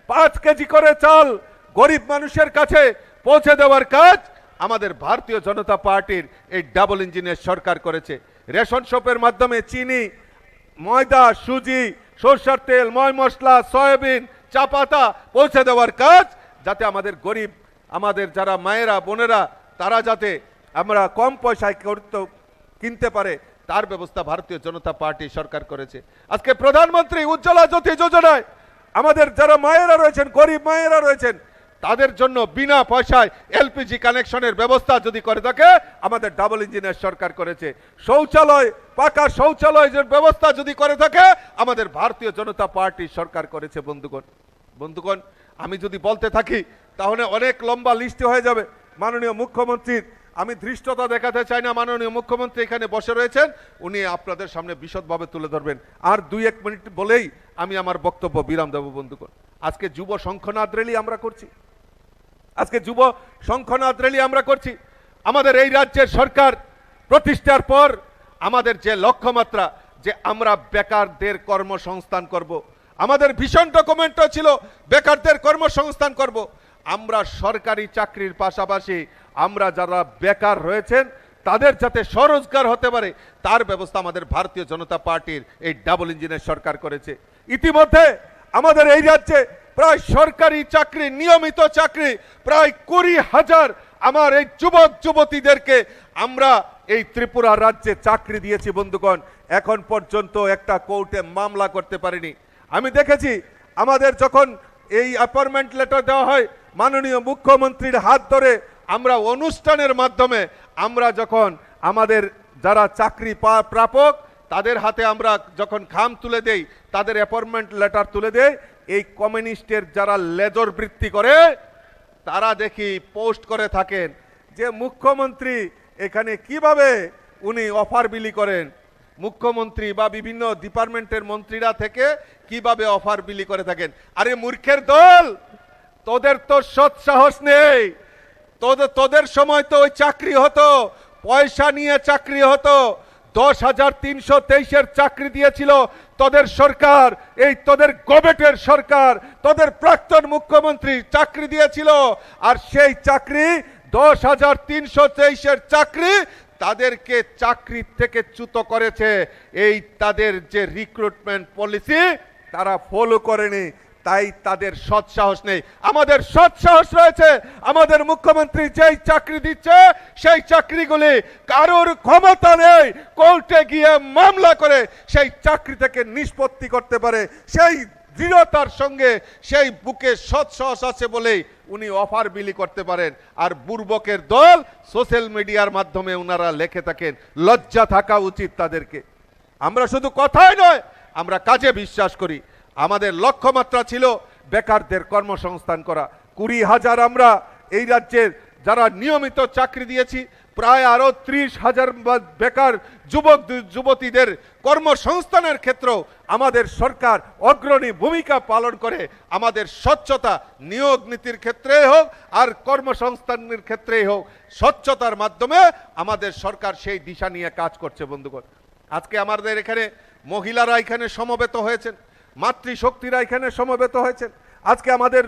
5 কেজি করে চাল গরিব মানুষের কাছে পৌঁছে দেওয়ার কাজ আমাদের ভারতীয় জনতা পার্টির এই ডাবল ইঞ্জিনের সরকার করেছে। রেশন শপের মাধ্যমে চিনি, ময়দা, সুজি, সরষের তেল, ময় মশলা, সয়াবিন, চা পাতা পৌঁছে দেওয়ার কাজ, যাতে আমাদের গরিব, আমাদের যারা মায়েরা বোনেরা, তারা যাতে আমরা কম পয়সায় কিনতে পারে, তার ব্যবস্থা ভারতীয় জনতা পার্টি সরকার করেছে। আজকে প্রধানমন্ত্রী উজ্জ্বলা জ্যোতি যোজনায় আমাদের যারা মায়েরা রয়েছেন, গরিব মায়েরা রয়েছেন, তাদের জন্য বিনা পয়সায় এলপিজি কানেকশনের ব্যবস্থা যদি করে থাকে, আমাদের ডাবল ইঞ্জিনের সরকার করেছে। শৌচালয়, পাকা শৌচালয়ের ব্যবস্থা যদি করে থাকে, আমাদের ভারতীয় জনতা পার্টি সরকার করেছে বন্ধুগণ। আমি যদি বলতে থাকি তাহলে অনেক লম্বা লিস্ট হয়ে যাবে। মাননীয় মুখ্যমন্ত্রীর আমি ধৃষ্টতা দেখাতে চাই না, মাননীয় মুখ্যমন্ত্রী এখানে বসে রয়েছেন, উনি আপনাদের সামনে বিশদভাবে তুলে ধরবেন। আর 2-1 মিনিট বলেই আমি আমার বক্তব্য বিরাম দেব বন্ধুগণ। আজকে যুব শঙ্খনাদ র্যালি আমরা করছি, আমাদের এই রাজ্যের সরকার প্রতিষ্ঠার পর আমাদের যে লক্ষ্যমাত্রা, যে আমরা বেকারদের কর্মসংস্থান করব, আমাদের ভীষণ ডকুমেন্টও ছিল বেকারদের কর্মসংস্থান করব। আমরা সরকারি চাকরির পাশাপাশি আমরা যারা বেকার রয়েছেন তাদের যাতে স্বরোজগার হতে পারে, তার ব্যবস্থা আমাদের ভারতীয় জনতা পার্টির এই ডাবল ইঞ্জিনের সরকার করেছে। ইতিমধ্যে আমাদের এই রাজ্যে প্রায় সরকারি চাকরি, নিয়মিত চাকরি প্রায় 20,000 আমার এই যুবক যুবতীদেরকে আমরা এই ত্রিপুরা রাজ্যে চাকরি দিয়েছি বন্ধুগণ। এখন পর্যন্ত একটা কোর্টে মামলা করতে পারিনি। আমি দেখেছি আমাদের যখন এই অ্যাপয়েন্টমেন্ট লেটার দেওয়া হয়, মাননীয় মুখ্যমন্ত্রীর হাত ধরে আমরা অনুষ্ঠানের মাধ্যমে আমরা যখন আমাদের যারা চাকরি প্রাপক তাদের হাতে আমরা যখন খাম তুলে দেই, তাদের অ্যাপয়েন্টমেন্ট লেটার তুলে দেই, এই কমিউনিস্টের যারা লেজর বৃত্তি করে তারা দেখি পোস্ট করে থাকেন যে মুখ্যমন্ত্রী এখানে কিভাবে উনি অফার বিলি করেন, মুখ্যমন্ত্রী বা বিভিন্ন ডিপার্টমেন্টের মন্ত্রীরা থেকে কিভাবে অফার বিলি করে থাকেন। আরে মূর্খের দল, তোদের তো সৎ সাহস নেই। তোদের সময় তো ওই চাকরি হতো, পয়সা নিয়ে চাকরি হতো। 10,323-এর চাকরি দিয়েছিল তোদের সরকার, এই তোদের গবেটের সরকার, তোদের প্রাক্তন মুখ্যমন্ত্রী চাকরি দিয়েছিল। আর সেই চাকরি 10,323-এর চাকরি তাদেরকে চাকরি থেকে চ্যুত করেছে। এই তাদের যে রিক্রুটমেন্ট পলিসি তারা ফলো করেনি, তাই তাদের সৎ সাহস নেই। আমাদের সৎ সাহস রয়েছে। আমাদের মুখ্যমন্ত্রী যেই চাকরি দিচ্ছে সেই চাকরিগুলি কারোর ক্ষমতা নেই কোর্টে গিয়ে মামলা করে সেই চাকরি থেকে নিষ্পত্তি করতে পারে। সেই দৃঢ়তার সঙ্গে, সেই বুকে সৎ সাহস আছে বলেই উনি অফার বিলি করতে পারেন। আর বুর্বকের দল সোশ্যাল মিডিয়ার মাধ্যমে উনারা লেখে থাকেন, লজ্জা থাকা উচিত তাদেরকে। আমরা শুধু কথাই নয়, আমরা কাজে বিশ্বাস করি। আমাদের লক্ষ্যমাত্রা ছিল বেকারদের কর্মসংস্থান করা। 20,000 আমরা এই রাজ্যের যারা নিয়মিত চাকরি দিয়েছি, প্রায় আরো 30,000 বেকার যুবক যুবতীদের কর্মসংস্থানের ক্ষেত্রেও আমাদের সরকার অগ্রণী ভূমিকা পালন করে। আমাদের স্বচ্ছতা, নিয়োগ নীতির ক্ষেত্রে হোক আর কর্মসংস্থানের ক্ষেত্রেই হোক, স্বচ্ছতার মাধ্যমে আমাদের সরকার সেই দিশা নিয়ে কাজ করছে বন্ধুগণ। আজকে আমাদের এখানে মহিলারা এখানে সমবেত হয়েছেন, মাতৃশক্তিরা এখানে সমবেত হয়েছেন। আজকে আমাদের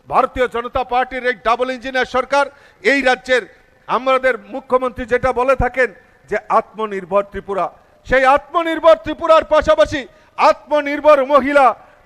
ভারতীয় জনতা পার্টির এই ডাবল ইঞ্জিনের সরকার এই রাজ্যের আমাদের মুখ্যমন্ত্রী যেটা বলে থাকেন যে আত্মনির্ভর ত্রিপুরা, সেই আত্মনির্ভর ত্রিপুরার পাশাপাশি আত্মনির্ভর মহিলা,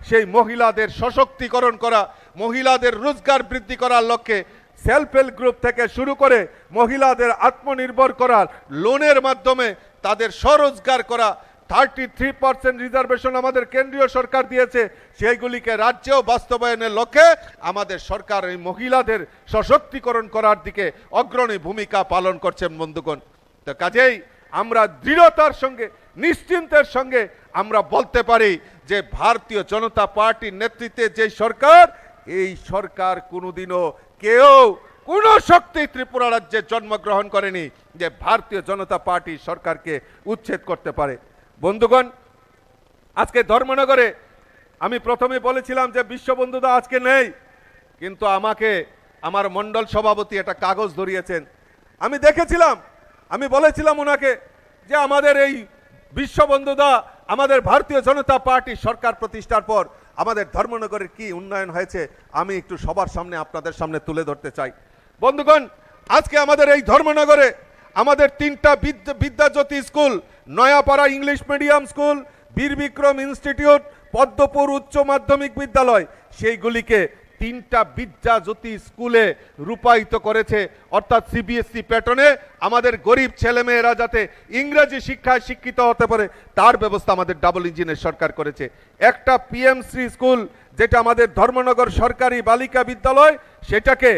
সেই মহিলাদের সশক্তিকরণ করা, মহিলাদের রোজগার বৃদ্ধি করার লক্ষ্যে সেলফ হেল্প গ্রুপ থেকে শুরু করে মহিলাদের আত্মনির্ভর করার লোনের মাধ্যমে তাদের স্বরোজগার করা। 33% রিজার্ভেশন আমাদের কেন্দ্রীয় সরকার দিয়েছে, সেইগুলিকে রাজ্যেও বাস্তবায়নের লক্ষ্যে আমাদের সরকার এই মহিলাদের সশক্তিকরণ করার দিকে অগ্রণী ভূমিকা পালন করছেন বন্ধুগণ। তো কাজেই আমরা দৃঢ়তার সঙ্গে, নিশ্চিন্তের সঙ্গে আমরা বলতে পারি যে ভারতীয় জনতা পার্টির নেতৃত্বে যে সরকার, এই সরকার কোনোদিনও কেউ কোন শক্তি ত্রিপুরা রাজ্যে জন্মগ্রহণ করেনি যে ভারতীয় জনতা পার্টি সরকারকে উচ্ছেদ করতে পারে। বন্ধুগণ, আজকে ধর্মনগরে আমি প্রথমে বলেছিলাম যে বিশ্ববন্ধুদা আজকে নেই, কিন্তু আমাকে আমার মণ্ডল সভাপতি একটা কাগজ ধরিয়েছেন। আমি দেখেছিলাম, আমি বলেছিলাম ওনাকে যে আমাদের এই বিশ্ববন্ধুদা, আমাদের ভারতীয় জনতা পার্টি সরকার প্রতিষ্ঠার পর আমাদের ধর্মনগরের কি উন্নয়ন হয়েছে আমি একটু সবার সামনে আপনাদের সামনে তুলে ধরতে চাই। বন্ধুগণ, আজকে আমাদের এই ধর্মনগরে আমাদের 3টা Vidyajyoti school, Nayapara English medium school, বীর বিক্রম ইনস্টিটিউট, পদ্মপুর উচ্চ মাধ্যমিক বিদ্যালয়, সেইগুলিকে 3টা বিদ্যাজ্যোতি স্কুলে রূপায়িত করেছে। অর্থাৎ সিবিএসসি প্যাটার্নে আমাদের গরিব ছেলেমেয়েরা যাতে ইংরেজি শিক্ষায় শিক্ষিত হতে পারে তার ব্যবস্থা আমাদের ডাবল ইঞ্জিনের সরকার করেছে। একটা পিএমসি স্কুল, যেটা আমাদের ধর্মনগর সরকারি বালিকা বিদ্যালয়, সেটাকে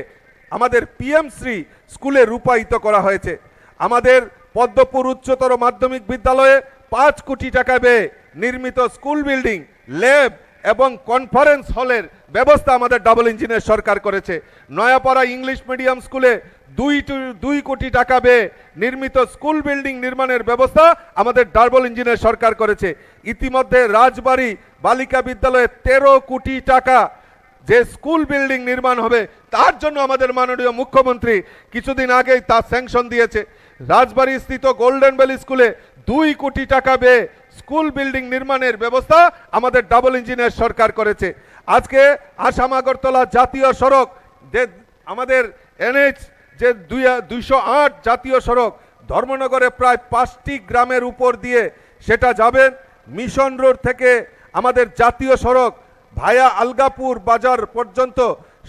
আমাদের পিএমসি স্কুলে রূপায়িত করা হয়েছে। আমাদের পদ্মপুর উচ্চতর মাধ্যমিক বিদ্যালয়ে 5 কোটি টাকা ব্যয়ে নির্মিত স্কুল বিল্ডিং, ল্যাব এবং কনফারেন্স হলের ব্যবস্থা আমাদের ডাবল ইঞ্জিনের সরকার করেছে। নয়াপাড়া ইংলিশ মিডিয়াম স্কুলে 2 কোটি টাকা ব্যয়ে নির্মিত স্কুল বিল্ডিং নির্মাণের ব্যবস্থা আমাদের ডাবল ইঞ্জিনের সরকার করেছে। ইতিমধ্যে রাজবাড়ী বালিকা বিদ্যালয়ে 13 কোটি টাকা যে স্কুল বিল্ডিং নির্মাণ হবে তার জন্য আমাদের মাননীয় মুখ্যমন্ত্রী কিছুদিন আগেই তা স্যাংশন দিয়েছে। রাজবাড়ী স্থিত গোল্ডেন ভ্যালি স্কুলে 2 কোটি টাকা ব্যয়ে স্কুল বিল্ডিং নির্মাণের ব্যবস্থা আমাদের ডাবল ইঞ্জিনের সরকার করেছে। আজকে আসাম আগরতলা জাতীয় সড়ক, যে আমাদের এনএইচ যে 208 জাতীয় সড়ক ধর্মনগরে প্রায় 5টি গ্রামের উপর দিয়ে সেটা যাবেন। মিশন রোড থেকে আমাদের জাতীয় সড়ক ভায়া আলগাপুর বাজার পর্যন্ত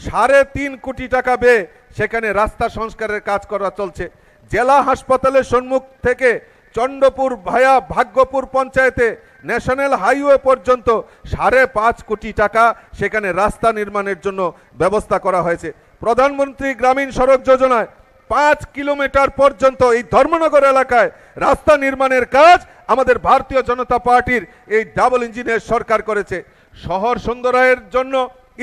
3.5 কোটি টাকা ব্যয়ে সেখানে রাস্তা সংস্কারের কাজ করা চলছে। জেলা হাসপাতালের সম্মুখ থেকে চন্ডপুর ভায়া ভাগ্যপুর পঞ্চায়েতে ন্যাশনাল হাইওয়ে পর্যন্ত 5.5 কোটি টাকা সেখানে রাস্তা নির্মাণের জন্য ব্যবস্থা করা হয়েছে। প্রধানমন্ত্রী গ্রামীণ সড়ক যোজনায় 5 কিলোমিটার পর্যন্ত এই ধর্মনগর এলাকায় রাস্তা নির্মাণের কাজ আমাদের ভারতীয় জনতা পার্টির এই ডাবল ইঞ্জিনের সরকার করেছে। শহর সুন্দরায়ের জন্য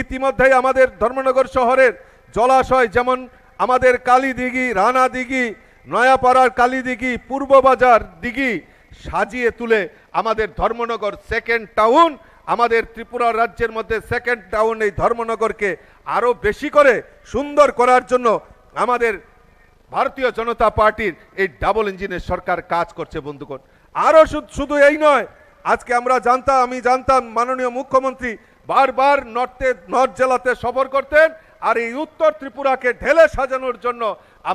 ইতিমধ্যেই আমাদের ধর্মনগর শহরের জলাশয়, যেমন আমাদের কালীদিঘি, রানা দিঘি, নয়াপাড়ার কালীদিঘি, পূর্ববাজার দিঘি সাজিয়ে তুলে আমাদের ধর্মনগর সেকেন্ড টাউন, আমাদের ত্রিপুরা রাজ্যের মধ্যে সেকেন্ড টাউন এই ধর্মনগরকে আরো বেশি করে সুন্দর করার জন্য আমাদের ভারতীয় জনতা পার্টির এই ডাবল ইঞ্জিনের সরকার কাজ করছে। বন্ধুগণ, আরো শুধু এই নয়, আজকে আমি জানতাম মাননীয় মুখ্যমন্ত্রী বারবার নর্থ জেলাতে সফর করতেন, আর এই উত্তর ত্রিপুরাকে ঢেলে সাজানোর জন্য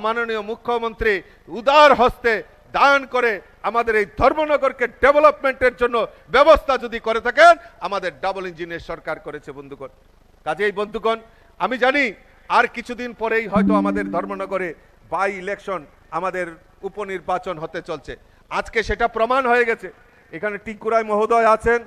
মাননীয় মুখ্যমন্ত্রী উদার হস্তে দান করে আমাদের এই ধর্মনগরকে ডেভেলপমেন্টের জন্য ব্যবস্থা যদি করে থাকেন আমাদের ডাবল ইঞ্জিনের সরকার করেছে। বন্ধুগণ, কাজেই বন্ধুগণ, আমি জানি আর কিছুদিন পরেই হয়তো আমাদের ধর্মনগরে বাই ইলেকশন, আমাদের উপনির্বাচন হতে চলছে। আজকে সেটা প্রমাণ হয়ে গেছে। এখানে টিঙ্কুরাই মহোদয় আছেন,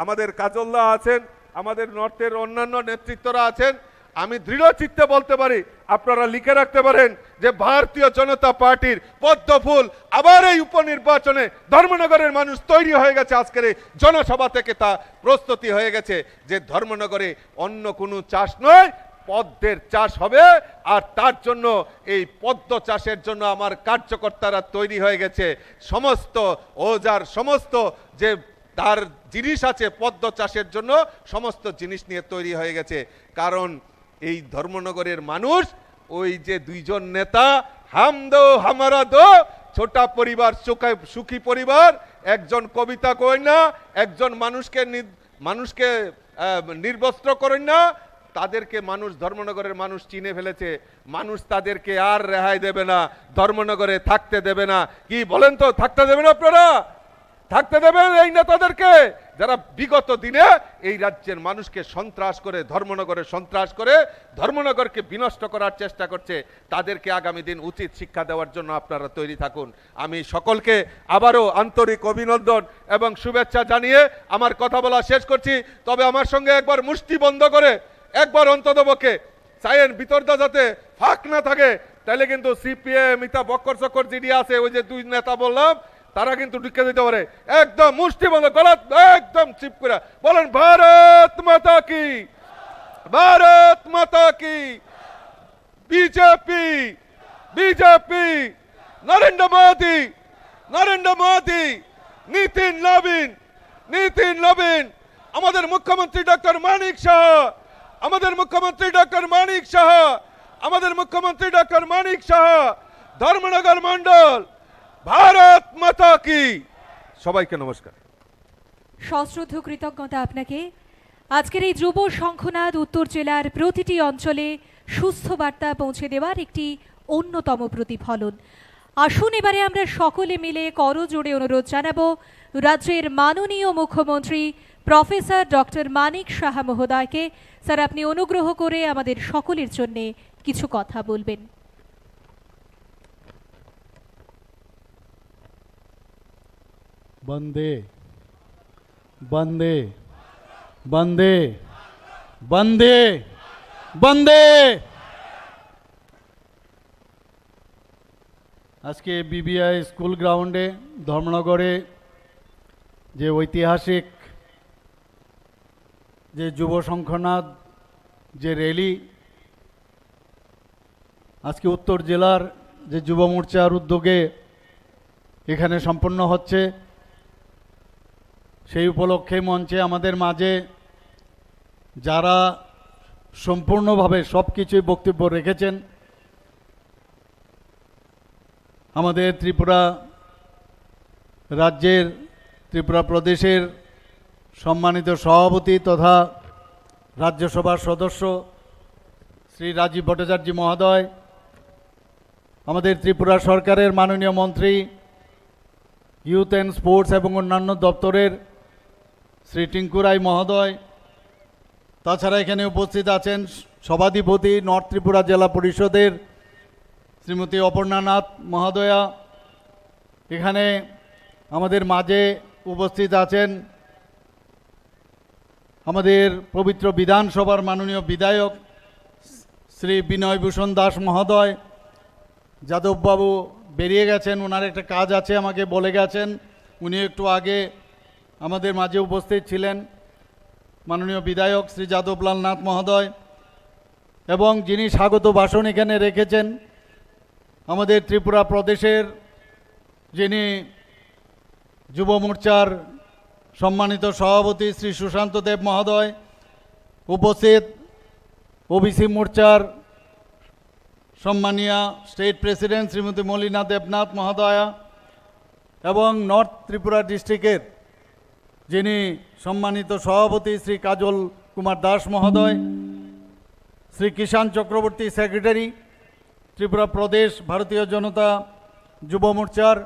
আমাদের কাজলদা আছেন, আমাদের নর্থের অন্যান্য নেতৃত্বরা আছেন। আমি দৃঢ় চিত্তে বলতে পারি, আপনারা লিখে রাখতে পারেন যে ভারতীয় জনতা পার্টির পদ্মফুল আবার এই উপনির্বাচনে ধর্মনগরের মানুষ তৈরি হয়ে গেছে। আজকের এই জনসভা থেকে তা প্রস্তুতি হয়ে গেছে যে ধর্মনগরে অন্য কোনো চাষ নয়, পদ্মের চাষ হবে। আর তার জন্য এই পদ্ম চাষের জন্য আমার কার্যকর্তারা তৈরি হয়ে গেছে। সমস্ত ওজার সমস্ত যে তার জিনিস আছে পদ্ম চাষের জন্য সমস্ত জিনিস নিয়ে তৈরি হয়ে গেছে। কারণ এই ধর্মনগরের মানুষ ওই যে 2জন নেতা, হাম দো হামারা দো, ছোটা পরিবার সুখী পরিবার, একজন কবিতা কই না, একজন মানুষকে নির্বস্ত্র করেন না, তাদেরকে মানুষ, ধর্মনগরের মানুষ চিনে ফেলেছে। মানুষ তাদেরকে আর রেহাই দেবে না, ধর্মনগরে থাকতে দেবে না। কি বলেন তো, থাকতে দেবেন আপনারা? থাকতে দেবেন এই নেতাদেরকে যারা বিগত দিনে এই রাজ্যের মানুষকে সন্ত্রাস করে, ধর্মনগরে সন্ত্রাস করে ধর্মনগরকে বিনষ্ট করার চেষ্টা করছে? তাদেরকে আগামী দিন উচিত শিক্ষা দেওয়ার জন্য আপনারা তৈরি থাকুন। আমি সকলকে আবারও আন্তরিক অভিনন্দন এবং শুভেচ্ছা জানিয়ে আমার কথা বলা শেষ করছি। তবে আমার সঙ্গে একবার মুষ্টি বন্ধ করে একবার অন্ততপক্ষে চাইয়েন ভিতরটা যাতে ফাঁক না থাকে, তাহলে কিন্তু সিপিএম ইতা বক্কর চক্কর জিডি আছে, ওই যে 2 নেতা বললাম, তারা কিন্তু ঢুকে দিতে পারে। একদম মুষ্টি বন্ধ গলা একদম চিপ করে বলেন ভারত মাতা কি, ভারত মাতা কি, বিজেপি, বিজেপি, নরেন্দ্র মোদী, নরেন্দ্র মোদী, নীতিন নবীন, নীতিন নবীন, আমাদের মুখ্যমন্ত্রী ডক্টর মানিক সাহা, আমাদের মুখ্যমন্ত্রী ডক্টর মানিক সাহা, আমাদের মুখ্যমন্ত্রী ডক্টর মানিক সাহা, ধর্মনগর মন্ডল, ভারত মাতা কি। সবাইকে নমস্কার। সশ্রদ্ধ কৃতজ্ঞতা আপনাকে। আজকের এই যুব শঙ্খনাদ উত্তর জেলার প্রতিটি অঞ্চলে সুস্থ বার্তা পৌঁছে দেওয়ার একটি অন্যতম প্রতিফলন। আসুন এবারে আমরা সকলে মিলে করজোড়ে অনুরোধ জানাবো রাজ্যের মাননীয় মুখ্যমন্ত্রী প্রফেসর ডক্টর মানিক সাহা মহোদয়কে। স্যার, আপনি অনুগ্রহ করে আমাদের সকলের জন্য কিছু কথা বলবেন। বন্দে বন্দে বন্দে বন্দে বন্দে। আজকে বিবিআই স্কুল গ্রাউন্ডে ধর্মনগরে যে ঐতিহাসিক যে যুব শঙ্খনাদ যে র্যালি আজকে উত্তর জেলার যে যুব মোর্চার উদ্যোগে এখানে সম্পন্ন হচ্ছে, সেই উপলক্ষে মঞ্চে আমাদের মাঝে যারা সম্পূর্ণভাবে সব কিছুই বক্তব্য রেখেছেন, আমাদের ত্রিপুরা রাজ্যের, ত্রিপুরা প্রদেশের সম্মানিত সভাপতি তথা রাজ্যসভার সদস্য শ্রী রাজীব ভট্টাচার্য মহোদয়, আমাদের ত্রিপুরা সরকারের মাননীয় মন্ত্রী ইউথ অ্যান্ড স্পোর্টস এবং অন্যান্য দপ্তরের শ্রী টিঙ্কু রায় মহোদয়, তাছাড়া এখানে উপস্থিত আছেন সভাধিপতি নর্থ ত্রিপুরা জেলা পরিষদের শ্রীমতী অপর্ণা নাথ মহোদয়া, এখানে আমাদের মাঝে উপস্থিত আছেন আমাদের পবিত্র বিধানসভার মাননীয় বিধায়ক শ্রী বিনয় ভূষণ দাস মহোদয়। যাদববাবু বেরিয়ে গেছেন, ওনার একটা কাজ আছে আমাকে বলে গেছেন, উনি একটু আগে আমাদের মাঝে উপস্থিত ছিলেন মাননীয় বিধায়ক শ্রী যাদবলাল নাথ মহোদয়। এবং যিনি স্বাগত ভাষণ এখানে রেখেছেন আমাদের ত্রিপুরা প্রদেশের যিনি যুব মোর্চার সম্মানিত সভাপতি শ্রী সুশান্ত দেব মহোদয়, উপস্থিত ওবিসি মোর্চার সম্মানীয় স্টেট প্রেসিডেন্ট শ্রীমতী মলিনা দেবনাথ মহোদয়া, এবং নর্থ ত্রিপুরা ডিস্ট্রিক্টের যিনি সম্মানিত সভাপতি শ্রী কাজল কুমার দাস মহোদয়, শ্রী কিষাণ চক্রবর্তী সেক্রেটারি ত্রিপুরা প্রদেশ ভারতীয় জনতা যুব মোর্চার,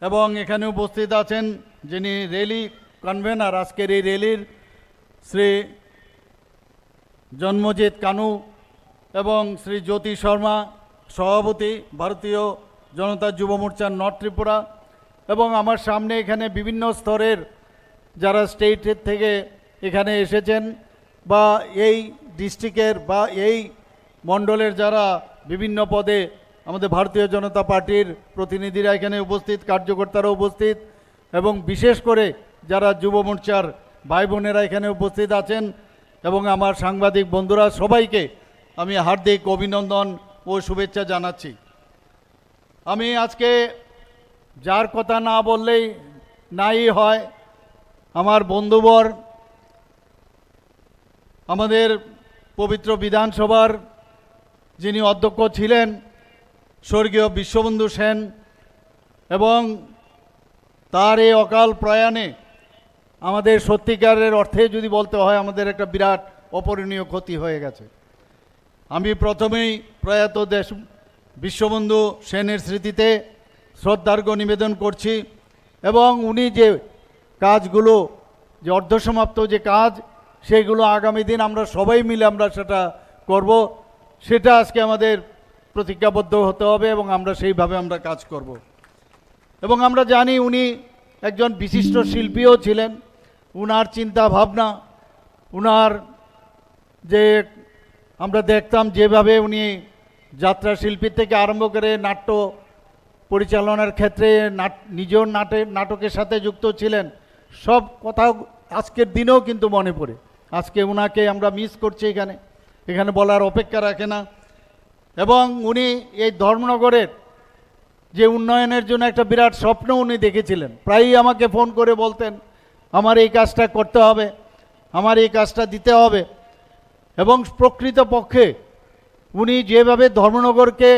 এবং এখানে উপস্থিত আছেন যিনি র্যালি কনভেনার আজকের এই র্যালির শ্রী জন্মজিৎ কানু এবং শ্রী জ্যোতি শর্মা সভাপতি ভারতীয় জনতা যুব মোর্চার নর্থ ত্রিপুরা, এবং আমার সামনে এখানে বিভিন্ন স্তরের যারা স্টেটের থেকে এখানে এসেছেন বা এই ডিস্ট্রিক্টের বা এই মণ্ডলের যারা বিভিন্ন পদে আমাদের ভারতীয় জনতা পার্টির প্রতিনিধিরা এখানে উপস্থিত, কার্যকর্তারা উপস্থিত, এবং বিশেষ করে যারা যুব মোর্চার ভাই বোনেরা এখানে উপস্থিত আছেন, এবং আমার সাংবাদিক বন্ধুরা, সবাইকে আমি হার্দিক অভিনন্দন ও শুভেচ্ছা জানাচ্ছি। আমি আজকে যার কথা না বললেই নাই হয়, আমার বন্ধুবর, আমাদের পবিত্র বিধানসভার যিনি অধ্যক্ষ ছিলেন স্বর্গীয় বিশ্ববন্ধু সেন, এবং তার এই অকাল প্রয়াণে আমাদের সত্যিকারের অর্থে যদি বলতে হয় আমাদের একটা বিরাট অপূরণীয় ক্ষতি হয়ে গেছে। আমি প্রথমেই প্রয়াত বিশ্ববন্ধু সেনের স্মৃতিতে শ্রদ্ধার্ঘ্য নিবেদন করছি, এবং উনি যে কাজগুলো যে অর্ধসমাপ্ত যে কাজ সেগুলো আগামী দিন আমরা সবাই মিলে আমরা সেটা করব, সেটা আজকে আমাদের প্রতিজ্ঞাবদ্ধ হতে হবে, এবং আমরা সেইভাবে আমরা কাজ করব। এবং আমরা জানি উনি একজন বিশিষ্ট শিল্পীও ছিলেন, উনার চিন্তা ভাবনা, উনার যে আমরা দেখতাম যেভাবে উনি যাত্রা শিল্পী থেকে আরম্ভ করে নাট্য পরিচালনার ক্ষেত্রে নিজেও নাটকের সাথে যুক্ত ছিলেন। সব কথা আজকের দিনেও কিন্তু মনে পড়ে। আজকে ওনাকে আমরা মিস করছি, এখানে বলার অপেক্ষা রাখে না। এবং উনি এই ধর্মনগরের যে উন্নয়নের জন্য একটা বিরাট স্বপ্ন উনি দেখেছিলেন। প্রায়ই আমাকে ফোন করে বলতেন, আমার এই কাজটা করতে হবে, আমার এই কাজটা দিতে হবে। এবং প্রকৃতপক্ষে উনি যেভাবে ধর্মনগরকে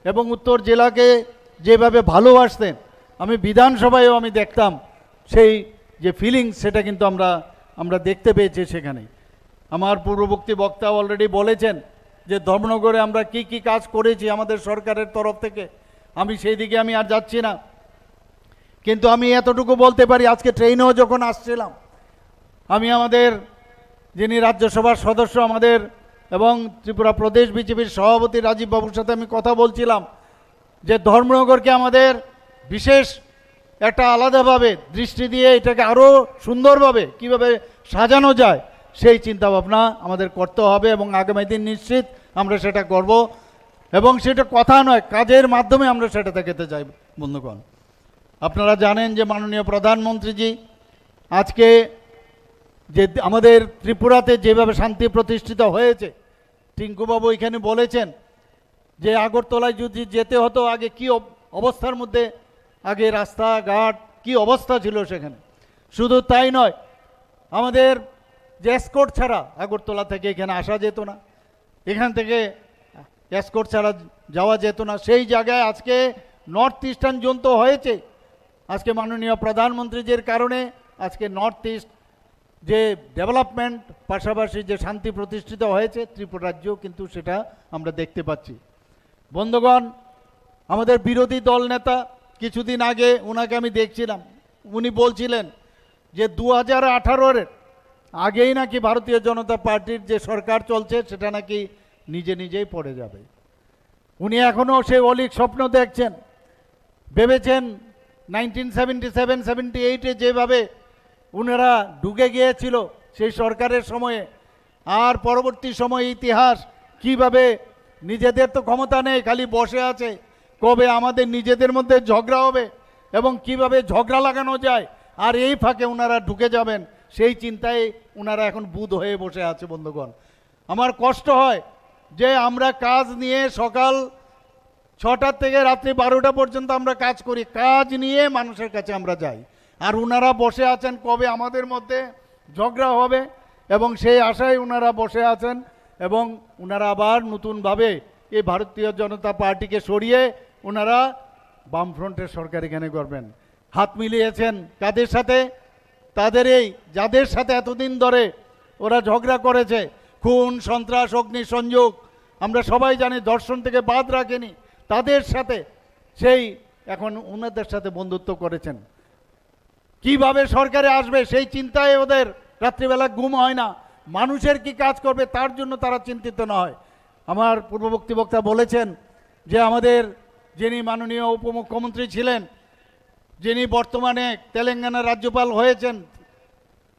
এবং উত্তর জেলাকে যেভাবে ভালোবাসতেন, আমি বিধানসভায়ও আমি দেখতাম সেই যে ফিলিংস, সেটা কিন্তু আমরা দেখতে পেয়েছি সেখানে। আমার পূর্ববর্তী বক্তা অলরেডি বলেছেন যে ধর্মনগরে আমরা কি কি কাজ করেছি আমাদের সরকারের তরফ থেকে, আমি সেই দিকে আমি আর যাচ্ছি না। কিন্তু আমি এতটুকু বলতে পারি, আজকে ট্রেনেও যখন আসছিলাম, আমি আমাদের যিনি রাজ্যসভার সদস্য আমাদের এবং ত্রিপুরা প্রদেশ বিজেপির সভাপতি রাজীব বাবুর সাথে আমি কথা বলছিলাম যে ধর্মনগরকে আমাদের বিশেষ একটা আলাদাভাবে দৃষ্টি দিয়ে এটাকে আরও সুন্দরভাবে কিভাবে সাজানো যায় সেই চিন্তাভাবনা আমাদের করতে হবে এবং আগামী দিন নিশ্চিত আমরা সেটা করব। এবং সেটা কথা নয়, কাজের মাধ্যমে আমরা সেটা দেখাতে চাই। বন্ধুগণ, আপনারা জানেন যে মাননীয় প্রধানমন্ত্রীজি আজকে যে আমাদের ত্রিপুরাতে যেভাবে শান্তি প্রতিষ্ঠিত হয়েছে, টিঙ্কুবাবু এখানে বলেছেন যে আগরতলায় যদি যেতে হতো আগে কি অবস্থার মধ্যে, আগে রাস্তাঘাট কি অবস্থা ছিল সেখানে। শুধু তাই নয়, আমাদের যে এসকোর্ট ছাড়া আগরতলা থেকে এখানে আসা যেত না, এখান থেকে এসকোর্ট ছাড়া যাওয়া যেত না। সেই জায়গায় আজকে নর্থ ইস্টার্ন জোন তো হয়েছে, আজকে মাননীয় প্রধানমন্ত্রীজির কারণে আজকে নর্থ ইস্ট যে ডেভেলপমেন্ট পাশাপাশি যে শান্তি প্রতিষ্ঠিত হয়েছে, ত্রিপুরা রাজ্যেও কিন্তু সেটা আমরা দেখতে পাচ্ছি। বন্ধুগণ, আমাদের বিরোধী দল নেতা কিছুদিন আগে ওনাকে আমি দেখছিলাম, উনি বলছিলেন যে 2018-এর আগেই নাকি ভারতীয় জনতা পার্টির যে সরকার চলছে সেটা নাকি নিজে নিজেই পড়ে যাবে। উনি এখনও সেই অলিক স্বপ্ন দেখছেন। ভেবেছেন 1977-78-এ যেভাবে ওনারা ঢুকে গিয়েছিল সেই সরকারের সময়ে, আর পরবর্তী সময়ে ইতিহাস কিভাবে নিজেদের তো ক্ষমতা নেই, খালি বসে আছে, কবে আমাদের নিজেদের মধ্যে ঝগড়া হবে এবং কিভাবে ঝগড়া লাগানো যায়, আর এই ফাঁকে ওনারা ঢুকে যাবেন, সেই চিন্তায় ওনারা এখন বুঁদ হয়ে বসে আছে। বন্ধুগণ, আমার কষ্ট হয় যে আমরা কাজ নিয়ে সকাল 6টা থেকে রাত্রি 12টা পর্যন্ত আমরা কাজ করি, কাজ নিয়ে মানুষের কাছে আমরা যাই, আর ওনারা বসে আছেন কবে আমাদের মধ্যে ঝগড়া হবে, এবং সেই আশায় ওনারা বসে আছেন। এবং ওনারা আবার নতুনভাবে এই ভারতীয় জনতা পার্টিকে সরিয়ে ওনারা বামফ্রন্টের সরকার এখানে করবেন। হাত মিলিয়েছেন কাদের সাথে? তাদের এই যাদের সাথে এতদিন ধরে ওরা ঝগড়া করেছে, খুন সন্ত্রাস অগ্নিসংযোগ আমরা সবাই জানি, ধর্ষণ থেকে বাদ রাখেনি, তাদের সাথে সেই এখন ওনাদের সাথে বন্ধুত্ব করেছেন। কিভাবে সরকারে আসবে সেই চিন্তায় ওদের রাত্রিবেলা ঘুম হয় না, মানুষের কি কাজ করবে তার জন্য তারা চিন্তিত নয়। আমার পূর্ববর্তী বক্তা বলেছেন যে আমাদের যিনি মাননীয় উপমুখ্যমন্ত্রী ছিলেন, যিনি বর্তমানে তেলেঙ্গানার রাজ্যপাল হয়েছেন,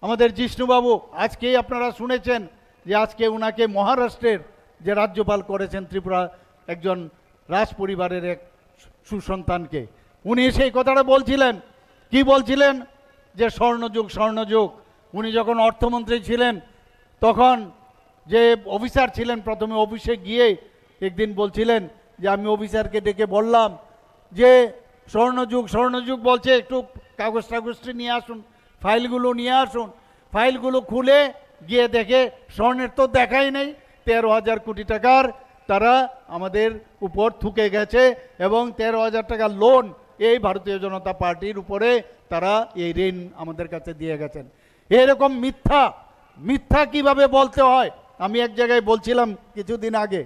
আমাদের জিষ্ণুবাবু, আজকেই আপনারা শুনেছেন যে আজকে ওনাকে মহারাষ্ট্রের যে রাজ্যপাল করেছেন ত্রিপুরা একজন রাজ পরিবারের এক সুসন্তানকে। উনি সেই কথাটা বলছিলেন, কি বলছিলেন যে স্বর্ণযুগ স্বর্ণযুগ। উনি যখন অর্থমন্ত্রী ছিলেন তখন যে অফিসার ছিলেন, প্রথমে অফিসে গিয়ে একদিন বলছিলেন যে আমি অফিসারকে ডেকে বললাম যে স্বর্ণযুগ স্বর্ণযুগ বলছে, একটু কাগজ টাগজটি নিয়ে আসুন, ফাইলগুলো নিয়ে আসুন। ফাইলগুলো খুলে গিয়ে দেখে স্বর্ণের তো দেখাই নেই, 13,000 কোটি টাকার তারা আমাদের উপর থুকে গেছে এবং 13,000 টাকা লোন এই ভারতীয় জনতা পার্টির উপরে তারা এই ঋণ আমাদের কাছে দিয়ে গেছেন। এরকম মিথ্যা মিথ্যা কিভাবে বলতে হয়, আমি এক জায়গায় বলছিলাম কিছুদিন আগে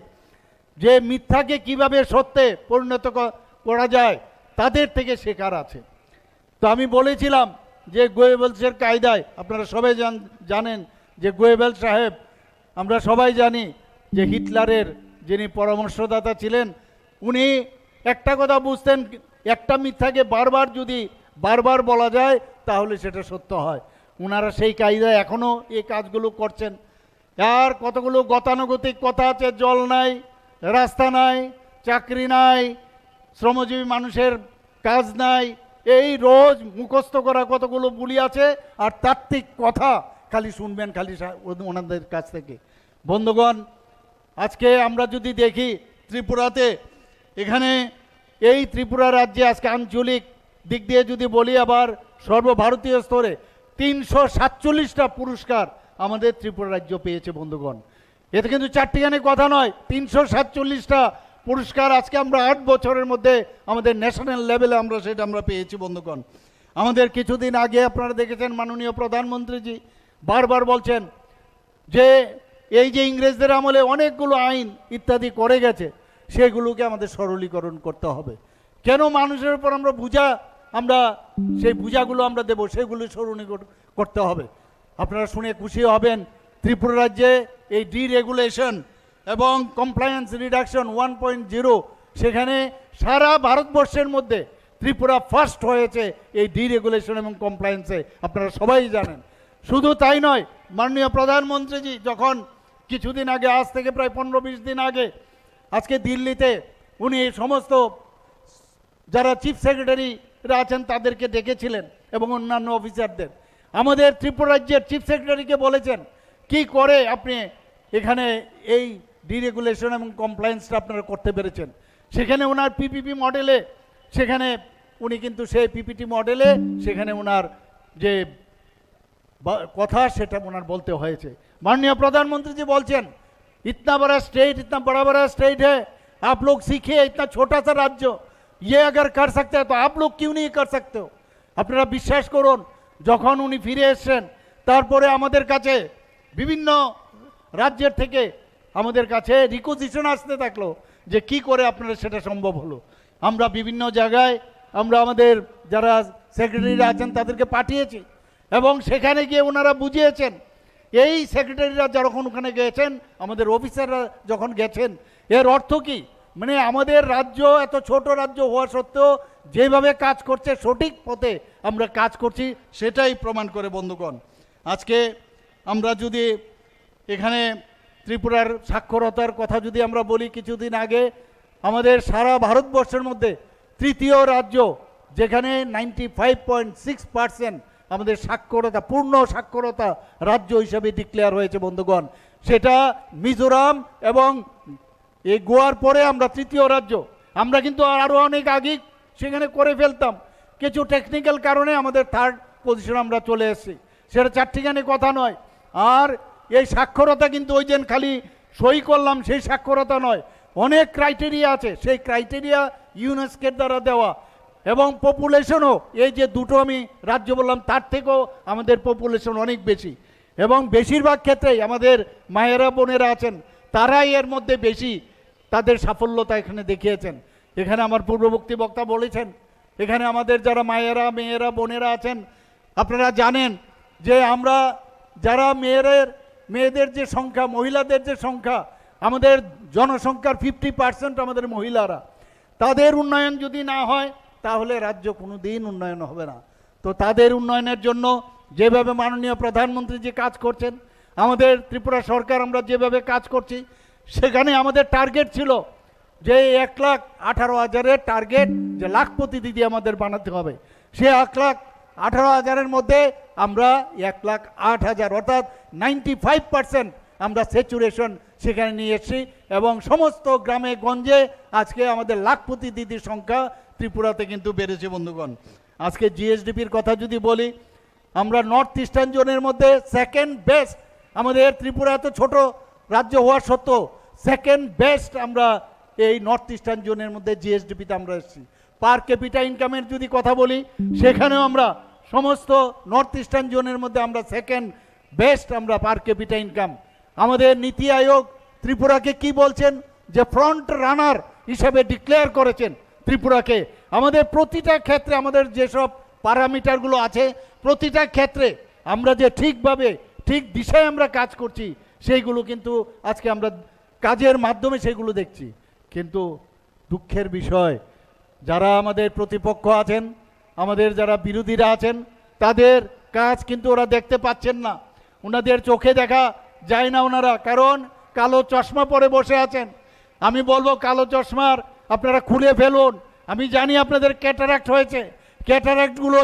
যে মিথ্যাকে কিভাবে সত্যে পরিণত করা যায় তাদের থেকে শেখার আছে। তো আমি বলেছিলাম যে গোয়েবলসের কায়দায়, আপনারা সবাই জানেন যে গোয়েবল সাহেব, আমরা সবাই জানি যে হিটলারের যিনি পরামর্শদাতা ছিলেন, উনি একটা কথা বুঝতেন, একটা মিথ্যাকে বারবার যদি বারবার বলা যায় তাহলে সেটা সত্য হয়। ওনারা সেই কায়দায় এখনও এই কাজগুলো করছেন। আর কতগুলো গতানুগতিক কথা আছে, জল নাই, রাস্তা নাই, চাকরি নাই, শ্রমজীবী মানুষের কাজ নাই, এই রোজ মুখস্থ করা কতগুলো বুলি আছে আর তাত্ত্বিক কথা খালি শুনবেন খালি ওনাদের কাছ থেকে। বন্ধুগণ, আজকে আমরা যদি দেখি ত্রিপুরাতে, এখানে এই ত্রিপুরা রাজ্যে আজকে আঞ্চলিক দিক দিয়ে যদি বলি, আবার সর্বভারতীয় স্তরে 347টা পুরস্কার আমাদের ত্রিপুরা রাজ্য পেয়েছে বন্ধুগণ। এতে কিন্তু চারটিখানি কথা নয়, 347টা পুরস্কার আজকে আমরা 8 বছরের মধ্যে আমাদের ন্যাশনাল লেভেলে আমরা পেয়েছি বন্ধুগণ। আমাদের কিছুদিন আগে আপনারা দেখেছেন মাননীয় প্রধানমন্ত্রীজি বারবার বলছেন যে এই যে ইংরেজদের আমলে অনেকগুলো আইন ইত্যাদি করে গেছে, সেগুলোকে আমাদের সরলীকরণ করতে হবে। কেন মানুষের উপর আমরা সেই বোঝাগুলো আমরা দেবো, সেগুলো সরলীকরণ করতে হবে। আপনারা শুনে খুশি হবেন, ত্রিপুরা রাজ্যে এই ডিরেগুলেশন এবং কমপ্লায়েন্স রিডাকশন 1.0, সেখানে সারা ভারতবর্ষের মধ্যে ত্রিপুরা ফার্স্ট হয়েছে এই ডিরেগুলেশন এবং কমপ্লায়েন্সে, আপনারা সবাই জানেন। শুধু তাই নয়, মাননীয় প্রধানমন্ত্রীজি যখন কিছুদিন আগে, আজ থেকে প্রায় 15-20 দিন আগে, আজকে দিল্লিতে উনি সমস্ত যারা চিফ সেক্রেটারিরা আছেন তাদেরকে ডেকেছিলেন এবং অন্যান্য অফিসারদের। আমাদের ত্রিপুরা রাজ্যের চিফ সেক্রেটারিকে বলেছেন কি করে আপনি এখানে এই ডিরেগুলেশন এবং কমপ্লায়েন্সটা আপনারা করতে পেরেছেন। সেখানে ওনার পিপিপি মডেলে, সেখানে উনি কিন্তু সেই পিপিটি মডেলে সেখানে ওনার যে কথা সেটা ওনার বলতে হয়েছে। माननीय प्रधानमंत्री जी बोलছেন इतना बड़ा स्टेट है, आप लोग सीखिए, इतना छोटा सा राज्य ये अगर कर सकते हैं तो आप लोग क्यों नहीं कर सकते हो। আপনারা বিশ্বাস করুন, যখন উনি ফিরে এসেছেন তারপরে আমাদের কাছে বিভিন্ন রাজ্যের থেকে আমাদের কাছে রিকোজিশন আসতে থাকলো যে কি করে আপনারা সেটা সম্ভব হলো। আমরা বিভিন্ন জায়গায় আমরা আমাদের যারা সেক্রেটারিরা আছেন তাদেরকে পাঠিয়েছি এবং সেখানে গিয়ে ওনারা বুঝিয়েছেন। এই সেক্রেটারিরা যখন ওখানে গেছেন, আমাদের অফিসাররা যখন গেছেন, এর অর্থ কি, মানে আমাদের রাজ্য এত ছোট রাজ্য হওয়া সত্ত্বেও যেভাবে কাজ করছে সঠিক পথে আমরা কাজ করছি সেটাই প্রমাণ করে। বন্ধুগণ, আজকে আমরা যদি এখানে ত্রিপুরার সাক্ষরতার কথা যদি আমরা বলি, কিছুদিন আগে আমাদের সারা ভারতবর্ষের মধ্যে তৃতীয় রাজ্য যেখানে 95.6% আমাদের সাক্ষরতা, পূর্ণ সাক্ষরতা রাজ্য হিসাবে ডিক্লেয়ার হয়েছে বন্ধুগণ। সেটা মিজোরাম এবং এই গোয়ার পরে আমরা তৃতীয় রাজ্য। আমরা কিন্তু আরও অনেক আগে সেখানে করে ফেলতাম, কিছু টেকনিক্যাল কারণে আমাদের থার্ড পজিশন আমরা চলে এসেছি। সেটা চারটিখানি কথা নয়। আর এই সাক্ষরতা কিন্তু ওই যে খালি সই করলাম সেই সাক্ষরতা নয়, অনেক ক্রাইটেরিয়া আছে। সেই ক্রাইটেরিয়া ইউনেস্কোর দ্বারা দেওয়া এবং পপুলেশনও, এই যে দুটো আমি রাজ্য বললাম তার থেকেও আমাদের পপুলেশন অনেক বেশি এবং বেশিরভাগ ক্ষেত্রেই আমাদের মায়েরা বোনেরা আছেন তারাই এর মধ্যে বেশি তাদের সাফল্যতা এখানে দেখিয়েছেন। এখানে আমার পূর্ববর্তী বক্তা বলেছেন, এখানে আমাদের যারা মায়েরা মেয়েরা বোনেরা আছেন আপনারা জানেন যে আমরা যারা মেয়েদের যে সংখ্যা, মহিলাদের যে সংখ্যা, আমাদের জনসংখ্যার 50% আমাদের মহিলারা। তাদের উন্নয়ন যদি না হয় তাহলে রাজ্য কোনো দিন উন্নয়ন হবে না। তো তাদের উন্নয়নের জন্য যেভাবে মাননীয় প্রধানমন্ত্রী যে কাজ করছেন, আমাদের ত্রিপুরা সরকার আমরা যেভাবে কাজ করছি, সেখানে আমাদের টার্গেট ছিল যে 1,18,000 টার্গেট, যে লাখপতি দিদি আমাদের বানাতে হবে। সে 1,18,000 মধ্যে আমরা 1,08,000 অর্থাৎ 95% আমরা স্যাচুরেশন সেখানে নিয়ে এসেছি এবং সমস্ত গ্রামে গঞ্জে আজকে আমাদের লাখপতি দিদির সংখ্যা ত্রিপুরাতে কিন্তু বেড়েছে বন্ধুগণ। আজকে জিএসডিপির কথা যদি বলি, আমরা নর্থ ইস্টার্ন জোনের মধ্যে সেকেন্ড বেস্ট। আমাদের ত্রিপুরা এত ছোট রাজ্য হওয়া সত্ত্বেও সেকেন্ড বেস্ট আমরা এই নর্থ ইস্টার্ন জোনের মধ্যে জিএসডিপিতে আমরা এসেছি। পার ক্যাপিটা ইনকামের যদি কথা বলি, সেখানেও আমরা সমস্ত নর্থ ইস্টার্ন জোনের মধ্যে আমরা সেকেন্ড বেস্ট আমরা পার ক্যাপিটা ইনকাম। আমাদের নীতি আয়োগ ত্রিপুরাকে কি বলছেন যে ফ্রন্ট রানার হিসেবে ডিক্লেয়ার করেছেন ত্রিপুরাকে। আমাদের প্রতিটা ক্ষেত্রে আমাদের যেসব প্যারামিটারগুলো আছে প্রতিটা ক্ষেত্রে আমরা যে ঠিকভাবে ঠিক দিশায় আমরা কাজ করছি সেইগুলো কিন্তু আজকে আমরা কাজের মাধ্যমে সেগুলো দেখছি। কিন্তু দুঃখের বিষয়, যারা আমাদের প্রতিপক্ষ আছেন, আমাদের যারা বিরোধীরা আছেন, তাদের কাজ কিন্তু ওরা দেখতে পাচ্ছেন না, ওনাদের চোখে দেখা যায় না ওনারা, কারণ কালো চশমা পরে বসে আছেন। আমি বলবো কালো চশমার আপনারা খুলে ফেলুন। আমি জানি আপনাদের ক্যাটারাক্ট হয়েছে, ক্যাটারাক্টগুলো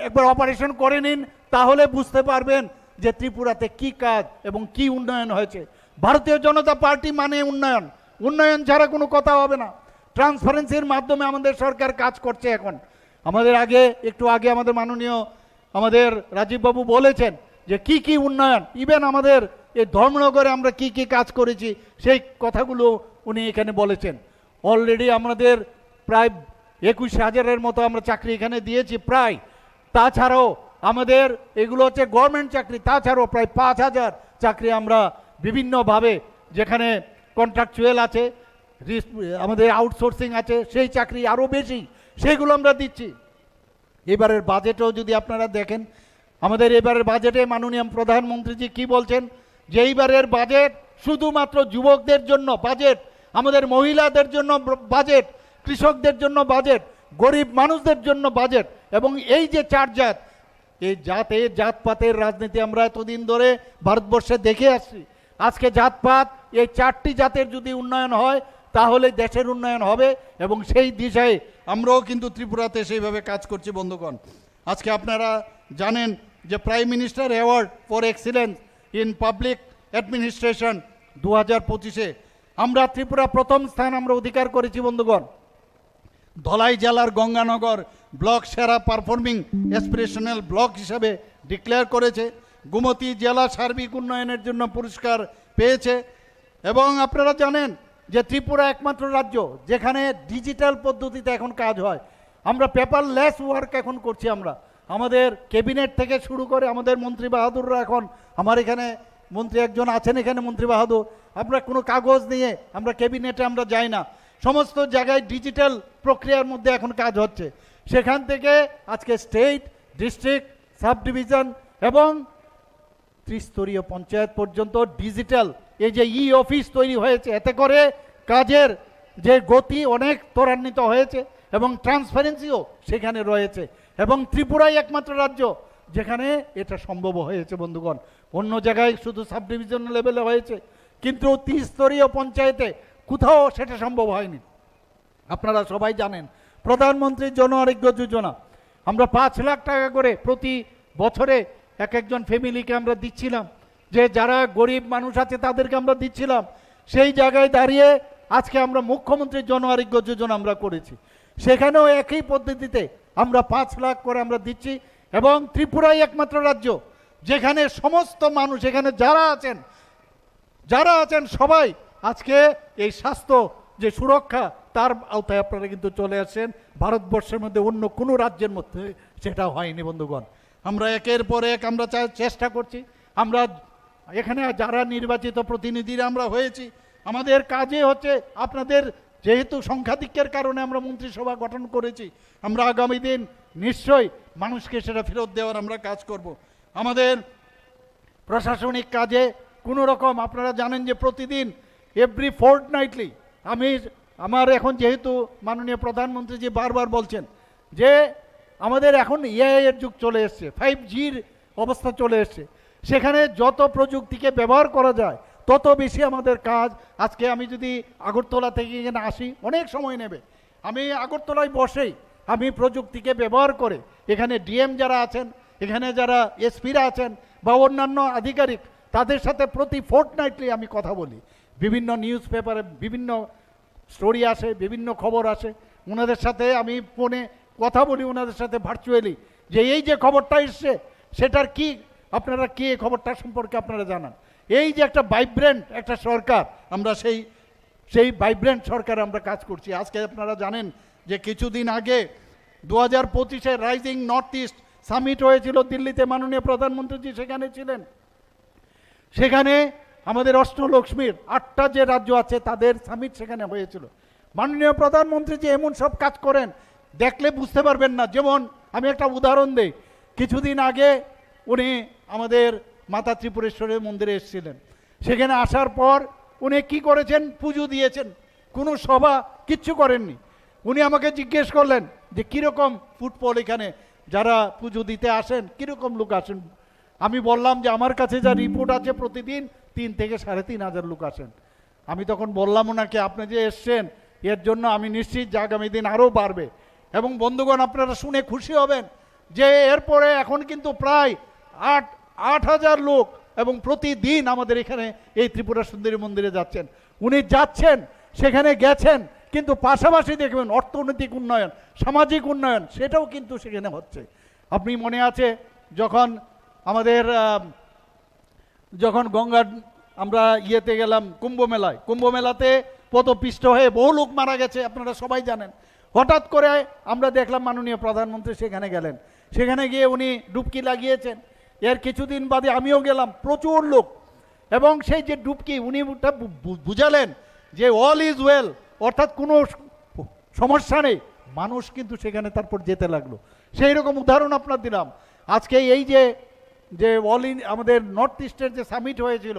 একবার অপারেশন করে নিন, তাহলে বুঝতে পারবেন যে ত্রিপুরাতে কি কাজ এবং কি উন্নয়ন হয়েছে। ভারতীয় জনতা পার্টি মানে উন্নয়ন, উন্নয়ন ছাড়া কোনো কথা হবে না। ট্রান্সপারেন্সির মাধ্যমে আমাদের সরকার কাজ করছে। এখন একটু আগে আমাদের মাননীয় রাজীববাবু বলেছেন যে কি কি উন্নয়ন, ইভেন আমাদের এই ধর্মনগরে আমরা কি কি কাজ করেছি সেই কথাগুলো উনি এখানে বলেছেন। অলরেডি আমাদের প্রায় 21,000-এর মতো আমরা চাকরি এখানে দিয়েছি প্রায়। তাছাড়াও আমাদের এগুলো হচ্ছে গভর্নমেন্ট চাকরি, তাছাড়াও প্রায় 5,000 চাকরি আমরা বিভিন্নভাবে, যেখানে কন্ট্রাকচুয়াল আছে, আমাদের আউটসোর্সিং আছে, সেই চাকরি আরও বেশি, সেইগুলো আমরা দিচ্ছি। এবারের বাজেটেও যদি আপনারা দেখেন, আমাদের এবারের বাজেটে মাননীয় প্রধানমন্ত্রীজি কি বলছেন, যে এইবারের বাজেট শুধুমাত্র যুবকদের জন্য বাজেট, আমাদের মহিলাদের জন্য বাজেট, কৃষকদের জন্য বাজেট, গরিব মানুষদের জন্য বাজেট। এবং এই যে চার জাত, এই জাতপাতের রাজনীতি আমরা এতদিন ধরে ভারতবর্ষে দেখে আসছি। আজকে জাতপাত, এই 4টি জাতের যদি উন্নয়ন হয় তাহলে দেশের উন্নয়ন হবে, এবং সেই দিশায় আমরাও কিন্তু ত্রিপুরাতে সেইভাবে কাজ করছি। বন্ধুগণ, আজকে আপনারা জানেন যে prime minister award for excellence in public administration 2025-এ আমরা ত্রিপুরা প্রথম স্থান আমরা অধিকার করেছি। বন্ধুগণ, ধলাই জেলার গঙ্গানগর ব্লক সেরা পারফর্মিং অ্যাসপিরেশনাল ব্লক হিসাবে ডিক্লেয়ার করেছে। গোমতী জেলা সার্বিক উন্নয়নের জন্য পুরস্কার পেয়েছে। এবং আপনারা জানেন যে ত্রিপুরা একমাত্র রাজ্য যেখানে ডিজিটাল পদ্ধতিতে এখন কাজ হয়। আমরা পেপারলেস ওয়ার্ক এখন করছি। আমাদের ক্যাবিনেট থেকে শুরু করে আমাদের মন্ত্রী বাহাদুররা, এখন আমার এখানে মন্ত্রী একজন আছেন এখানে, মন্ত্রী বাহাদুর, আমরা কোনো কাগজ নিয়ে আমরা ক্যাবিনেটে আমরা যাই না, সমস্ত জায়গায় ডিজিটাল প্রক্রিয়ার মধ্যে এখন কাজ হচ্ছে। সেখান থেকে আজকে স্টেট, ডিস্ট্রিক্ট, সাব ডিভিশন এবং ত্রিস্তরীয় পঞ্চায়েত পর্যন্ত ডিজিটাল এই যে অফিস তৈরি হয়েছে, এতে করে কাজের যে গতি অনেক ত্বরান্বিত হয়েছে এবং ট্রান্সপারেন্সিও সেখানে রয়েছে। এবং ত্রিপুরাই একমাত্র রাজ্য যেখানে এটা সম্ভব হয়েছে। বন্ধুগণ, অন্য জায়গায় শুধু সাব ডিভিশন লেভেলে হয়েছে, কিন্তু ত্রিস্তরীয় পঞ্চায়েতে কোথাও সেটা সম্ভব হয়নি। আপনারা সবাই জানেন প্রধানমন্ত্রী জন আরোগ্য যোজনা আমরা 5 লাখ টাকা করে প্রতি বছরে একজন ফ্যামিলিকে আমরা দিচ্ছিলাম, যে যারা গরিব মানুষ আছে তাদেরকে আমরা দিচ্ছিলাম। সেই জায়গায় দাঁড়িয়ে আজকে আমরা মুখ্যমন্ত্রী জন আরোগ্য যোজনা আমরা করেছি, সেখানেও একই পদ্ধতিতে আমরা 5 লাখ করে আমরা দিচ্ছি। এবং ত্রিপুরাই একমাত্র রাজ্য যেখানে সমস্ত মানুষ, এখানে যারা আছেন সবাই আজকে এই স্বাস্থ্য যে সুরক্ষা তার আওতায় আপনারা কিন্তু চলে আসেন। ভারতবর্ষের মধ্যে অন্য কোনো রাজ্যের মধ্যে সেটা হয়নি। বন্ধুগণ, আমরা একের পর এক আমরা চেষ্টা করছি। আমরা এখানে যারা নির্বাচিত প্রতিনিধিরা আমরা হয়েছি, আমাদের কাজে হচ্ছে আপনাদের যেহেতু সংখ্যাধিক্যের কারণে আমরা মন্ত্রিসভা গঠন করেছি, আমরা আগামী দিন নিশ্চয়ই মানুষকে সেটা ফেরত দেওয়ার আমরা কাজ করব। আমাদের প্রশাসনিক কাজে কোনো রকম, আপনারা জানেন যে প্রতিদিন এভরি ফোর্টনাইটলি আমার এখন যেহেতু মাননীয় প্রধানমন্ত্রীজি বারবার বলছেন যে আমাদের এখন এআই এর যুগ চলে এসছে, 5Gর অবস্থা চলে এসছে, সেখানে যত প্রযুক্তিকে ব্যবহার করা যায় তত বেশি আমাদের কাজ। আজকে আমি যদি আগরতলা থেকে এখানে আসি অনেক সময় নেবে, আমি আগরতলায় বসেই আমি প্রযুক্তিকে ব্যবহার করে এখানে ডিএম যারা আছেন, এখানে যারা এসপিরা আছেন বা অন্যান্য আধিকারিক, তাদের সাথে প্রতি ফোর্টনাইটলি আমি কথা বলি। বিভিন্ন নিউজ পেপারে বিভিন্ন স্টোরি আসে, বিভিন্ন খবর আসে, ওনাদের সাথে আমি ফোনে কথা বলি, ওনাদের সাথে ভার্চুয়ালি, যে এই যে খবরটা এসছে সেটার কি আপনারা কি এই খবরটা সম্পর্কে আপনারা জানান। এই যে একটা ভাইব্রেন্ট একটা সরকার, আমরা সেই ভাইব্রেন্ট সরকার আমরা কাজ করছি। আজকে আপনারা জানেন যে কিছুদিন আগে 2025-এ রাইজিং নর্থ ইস্ট সামিট হয়েছিল দিল্লিতে, মাননীয় প্রধানমন্ত্রীজি সেখানে ছিলেন। সেখানে আমাদের অষ্টলক্ষ্মীর 8টা যে রাজ্য আছে তাদের সামিট সেখানে হয়েছিল। মাননীয় প্রধানমন্ত্রী যে এমন সব কাজ করেন দেখলে বুঝতে পারবেন না। যেমন আমি একটা উদাহরণ দেই, কিছুদিন আগে উনি আমাদের মাতা ত্রিপুরেশ্বরের মন্দিরে এসেছিলেন। সেখানে আসার পর উনি কি করেছেন, পুজো দিয়েছেন, কোনো সভা কিচ্ছু করেননি। উনি আমাকে জিজ্ঞেস করলেন যে কীরকম ফুটফল এখানে যারা পুজো দিতে আসেন, কীরকম লোক আসেন। আমি বললাম যে আমার কাছে যা রিপোর্ট আছে প্রতিদিন 3 থেকে 3.5 হাজার লোক আসেন। আমি তখন বললাম ওনাকে, আপনি যে এসছেন এর জন্য আমি নিশ্চিত যে আগামী দিন আরও বাড়বে। এবং বন্ধুগণ, আপনারা শুনে খুশি হবেন যে এরপরে এখন কিন্তু প্রায় 8,000 লোক এবং প্রতিদিন আমাদের এখানে এই ত্রিপুরা সুন্দরী মন্দিরে যাচ্ছেন। উনি যাচ্ছেন, সেখানে গেছেন, কিন্তু পাশাপাশি দেখবেন অর্থনৈতিক উন্নয়ন, সামাজিক উন্নয়ন সেটাও কিন্তু সেখানে হচ্ছে। আপনি মনে আছে যখন আমাদের যখন গঙ্গার আমরা ইয়েতে গেলাম কুম্ভ মেলাতে পদপিষ্ট হয়ে বহু লোক মারা গেছে, আপনারা সবাই জানেন। হঠাৎ করে আমরা দেখলাম মাননীয় প্রধানমন্ত্রী সেখানে গেলেন, সেখানে গিয়ে উনি ডুবকি লাগিয়েছেন। এর কিছুদিন বাদে আমিও গেলাম, প্রচুর লোক, এবং সেই যে ডুবকি উনি বুঝালেন যে অল ইজ ওয়েল, অর্থাৎ কোনো সমস্যা নেই। মানুষ কিন্তু সেখানে তারপর যেতে লাগলো। সেই রকম উদাহরণ আপনার দিলাম। আজকে এই যে আমাদের নর্থ ইস্টের যে সামিট হয়েছিল,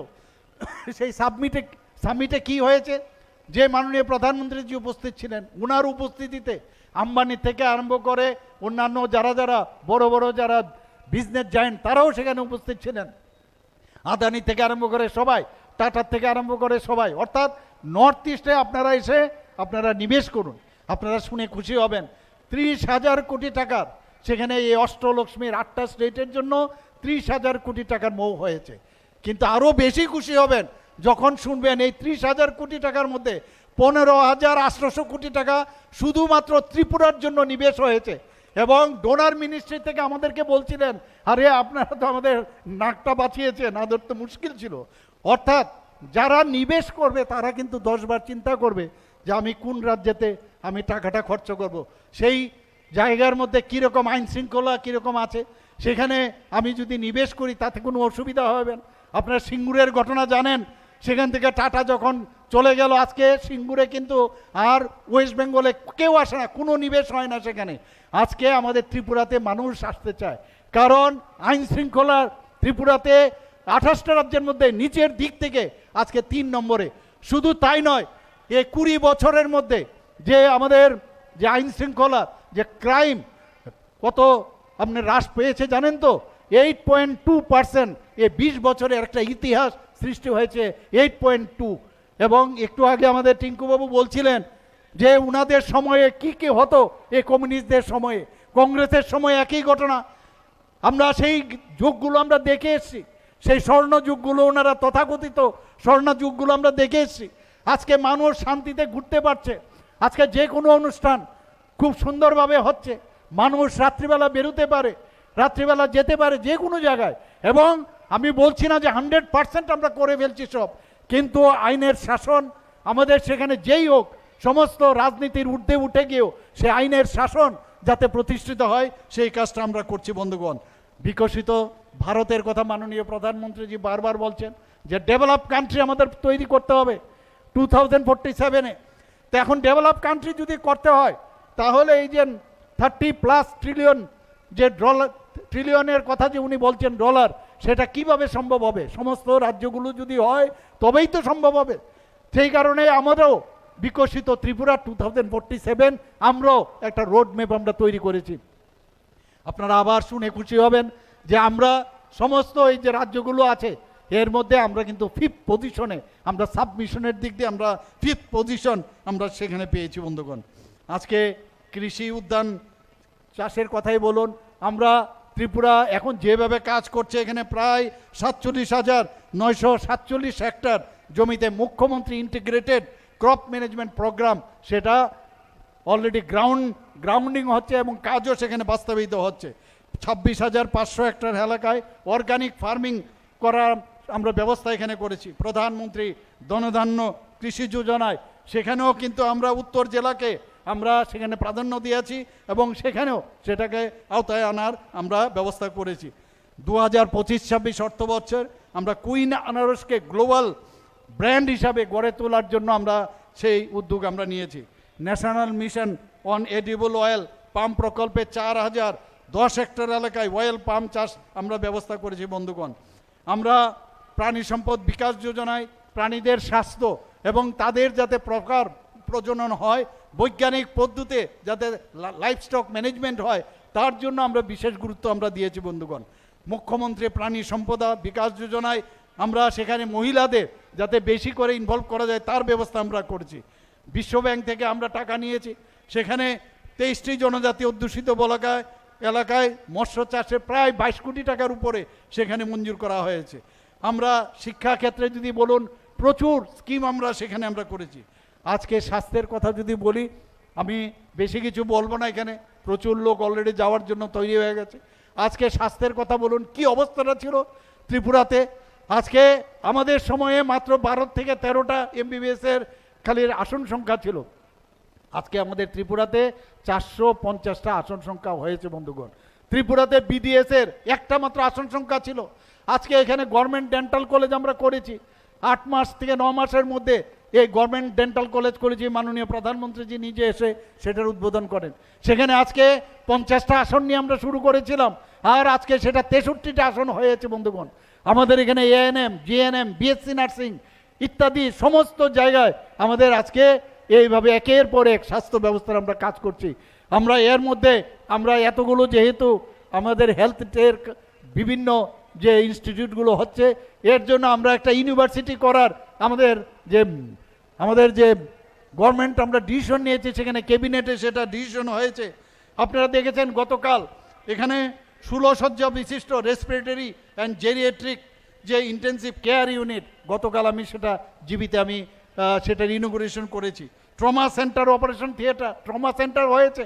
সেই সামিটে কি হয়েছে, যে মাননীয় প্রধানমন্ত্রীজি উপস্থিত ছিলেন, ওনার উপস্থিতিতে আম্বানি থেকে আরম্ভ করে অন্যান্য যারা বড় বড় যারা বিজনেস জায়েন্ট তারাও সেখানে উপস্থিত ছিলেন। আদানি থেকে আরম্ভ করে সবাই, টাটার থেকে আরম্ভ করে সবাই। অর্থাৎ নর্থ ইস্টে আপনারা এসে আপনারা নিবেশ করুন, আপনারা শুনে খুশি হবেন। 30,000 কোটি টাকার সেখানে এই অষ্টলক্ষ্মীর 8টা স্টেটের জন্য 30,000 কোটি টাকার মৌ হয়েছে। কিন্তু আরও বেশি খুশি হবেন যখন শুনবেন এই 30,000 কোটি টাকার মধ্যে 15,800 কোটি টাকা শুধুমাত্র ত্রিপুরার জন্য নিবেশ হয়েছে। এবং ডোনার মিনিস্ট্রি থেকে আমাদেরকে বলছিলেন, আরে আপনারা তো আমাদের নাকটা বাঁচিয়েছেন, আমাদের তো মুশকিল ছিল। অর্থাৎ যারা নিবেশ করবে তারা কিন্তু 10 বার চিন্তা করবে যে আমি কোন রাজ্যেতে আমি টাকাটা খরচ করব, সেই জায়গার মধ্যে কীরকম আইন শৃঙ্খলা কীরকম আছে, সেখানে আমি যদি নিবেশ করি তাতে কোনো অসুবিধা হবে না। আপনারা সিঙ্গুরের ঘটনা জানেন, সেখান থেকে টাটা যখন চলে গেল, আজকে সিঙ্গুরে কিন্তু আর ওয়েস্ট বেঙ্গলে কেউ আসে না, কোনো নিবেশ হয় না সেখানে। আজকে আমাদের ত্রিপুরাতে মানুষ আসতে চায়, কারণ আইন শৃঙ্খলা ত্রিপুরাতে 28টা রাজ্যের মধ্যে নিচের দিক থেকে আজকে 3 নম্বরে। শুধু তাই নয়, এই 20 বছরের মধ্যে যে আমাদের যে আইন শৃঙ্খলা যে ক্রাইম কত আপনি হ্রাস পেয়েছে জানেন তো, 8.2%। এই 20 বছরের একটা ইতিহাস সৃষ্টি হয়েছে, 8.2। এবং একটু আগে আমাদের টিঙ্কুবাবু বলছিলেন যে উনাদের সময়ে কি হতো, এই কমিউনিস্টদের সময়ে, কংগ্রেসের সময়ে একই ঘটনা। আমরা সেই যুগগুলো আমরা দেখে এসেছি, সেই স্বর্ণ যুগগুলো, ওনারা তথাকথিত স্বর্ণ যুগগুলো আমরা দেখে এসেছি। আজকে মানুষ শান্তিতে ঘুরতে পারছে, আজকে যে কোনো অনুষ্ঠান খুব সুন্দরভাবে হচ্ছে, মানুষ রাত্রিবেলা বেরোতে পারে, রাত্রিবেলা যেতে পারে যে কোনো জায়গায়। এবং আমি বলছি না যে 100% আমরা করে ফেলছি সব, কিন্তু আইনের শাসন আমাদের সেখানে যেই হোক, সমস্ত রাজনীতির ঊর্ধ্বে উঠে গিয়েও সে আইনের শাসন যাতে প্রতিষ্ঠিত হয় সেই কাজটা আমরা করছি। বন্ধুগণ, বিকশিত ভারতের কথা মাননীয় প্রধানমন্ত্রীজি বারবার বলছেন যে ডেভেলপ কান্ট্রি আমাদের তৈরি করতে হবে 2047-এ। তো এখন ডেভেলপ কান্ট্রি যদি করতে হয় তাহলে এই যে 30+ ট্রিলিয়ন যে ট্রিলিয়নের কথা যে উনি বলছেন ডলার, সেটা কিভাবে সম্ভব হবে? সমস্ত রাজ্যগুলো যদি হয় তবেই তো সম্ভব হবে। সেই কারণে আমারও বিকশিত ত্রিপুরা 2047 আমরাও একটা রোড ম্যাপ আমরা তৈরি করেছি। আপনারা আবার শুনে খুশি হবেন যে আমরা সমস্ত এই যে রাজ্যগুলো আছে এর মধ্যে আমরা কিন্তু 5th পজিশনে, আমরা সাবমিশনের দিক দিয়ে আমরা 5th পজিশন আমরা সেখানে পেয়েছি। বন্ধুগণ, আজকে কৃষি উদ্যান চাষের কথাই বলুন, আমরা ত্রিপুরা এখন যেভাবে কাজ করছে, এখানে প্রায় 47,947 হেক্টর জমিতে মুখ্যমন্ত্রী ইন্টিগ্রেটেড ক্রপ ম্যানেজমেন্ট প্রোগ্রাম সেটা অলরেডি গ্রাউন্ডিং হচ্ছে এবং কাজও সেখানে বাস্তবায়িত হচ্ছে। 26,500 হেক্টর এলাকায় অর্গানিক ফার্মিং করার আমরা ব্যবস্থা এখানে করেছি। প্রধানমন্ত্রী ধনধান্য কৃষি যোজনায় সেখানেও কিন্তু আমরা উত্তর জেলাকে আমরা সেখানে প্রাধান্য দিয়েছি এবং সেখানেও সেটাকে আওতায় আনার আমরা ব্যবস্থা করেছি। 2025-26 অর্থ বছর আমরা কুইন আনারসকে গ্লোবাল ব্র্যান্ড হিসাবে গড়ে তোলার জন্য আমরা সেই উদ্যোগ আমরা নিয়েছি। National mission on edible oil palm প্রকল্পে 4,010 হেক্টর এলাকায় অয়েল পাম চাষ আমরা ব্যবস্থা করেছি। বন্ধুগণ, আমরা প্রাণী সম্পদ বিকাশ যোজনায় প্রাণীদের স্বাস্থ্য এবং তাদের যাতে প্রজনন হয়, বৈজ্ঞানিক পদ্ধতিতে যাতে লাইফস্টক ম্যানেজমেন্ট হয়, তার জন্য আমরা বিশেষ গুরুত্ব আমরা দিয়েছি। বন্ধুগণ, মুখ্যমন্ত্রী প্রাণী সম্পদা বিকাশ যোজনায় আমরা সেখানে মহিলাদের যাতে বেশি করে ইনভলভ করা যায় তার ব্যবস্থা আমরা করেছি। বিশ্বব্যাংক থেকে আমরা টাকা নিয়েছি। সেখানে 23টি জনজাতি অধ্যুষিত এলাকায় মৎস্য চাষে প্রায় 22 কোটি টাকার উপরে সেখানে মঞ্জুর করা হয়েছে। আমরা শিক্ষা ক্ষেত্রে যদি বলুন, প্রচুর স্কিম আমরা সেখানে আমরা করেছি। আজকে স্বাস্থ্যের কথা যদি বলি, আমি বেশি কিছু বলবো না, এখানে প্রচুর লোক অলরেডি যাওয়ার জন্য তৈরি হয়ে গেছে। আজকে স্বাস্থ্যের কথা বলুন, কি অবস্থাটা ছিল ত্রিপুরাতে। আজকে আমাদের সময়ে মাত্র 12 থেকে 13টা MBBS-এর খালি আসন সংখ্যা ছিল। আজকে আমাদের ত্রিপুরাতে 450টা আসন সংখ্যা হয়েছে বন্ধুগণ। ত্রিপুরাতে BDS-এর একটা মাত্র আসন সংখ্যা ছিল। আজকে এখানে গভর্নমেন্ট ডেন্টাল কলেজ আমরা করেছি। 8 মাস থেকে 9 মাসের মধ্যে এই গভর্নমেন্ট ডেন্টাল কলেজ করেছি। মাননীয় প্রধানমন্ত্রীজি নিজে এসে সেটার উদ্বোধন করেন। সেখানে আজকে 50টা আসন নিয়ে আমরা শুরু করেছিলাম, আর আজকে সেটা 63টা আসন হয়েছে বন্ধুগণ। আমাদের এখানে ANM, GNM, BSc নার্সিং ইত্যাদি সমস্ত জায়গায় আমাদের আজকে এইভাবে একের পর এক স্বাস্থ্য ব্যবস্থার আমরা কাজ করছি। আমরা এর মধ্যে আমরা এতগুলো, যেহেতু আমাদের হেলথের বিভিন্ন যে ইনস্টিটিউটগুলো হচ্ছে, এর জন্য আমরা একটা ইউনিভার্সিটি করার আমাদের যে গভর্নমেন্ট আমরা ডিসিশন নিয়েছি, সেখানে ক্যাবিনেটে সেটা ডিসিশন হয়েছে। আপনারা দেখেছেন গতকাল এখানে 16 শয্যা বিশিষ্ট রেসপিরেটরি অ্যান্ড জেরিয়াট্রিক যে ইন্টেন্সিভ কেয়ার ইউনিট, গতকাল আমি সেটা জীবিতে আমি সেটার ইনোগ্রেশন করেছি। Trauma centre, operation theatre, trauma centre হয়েছে,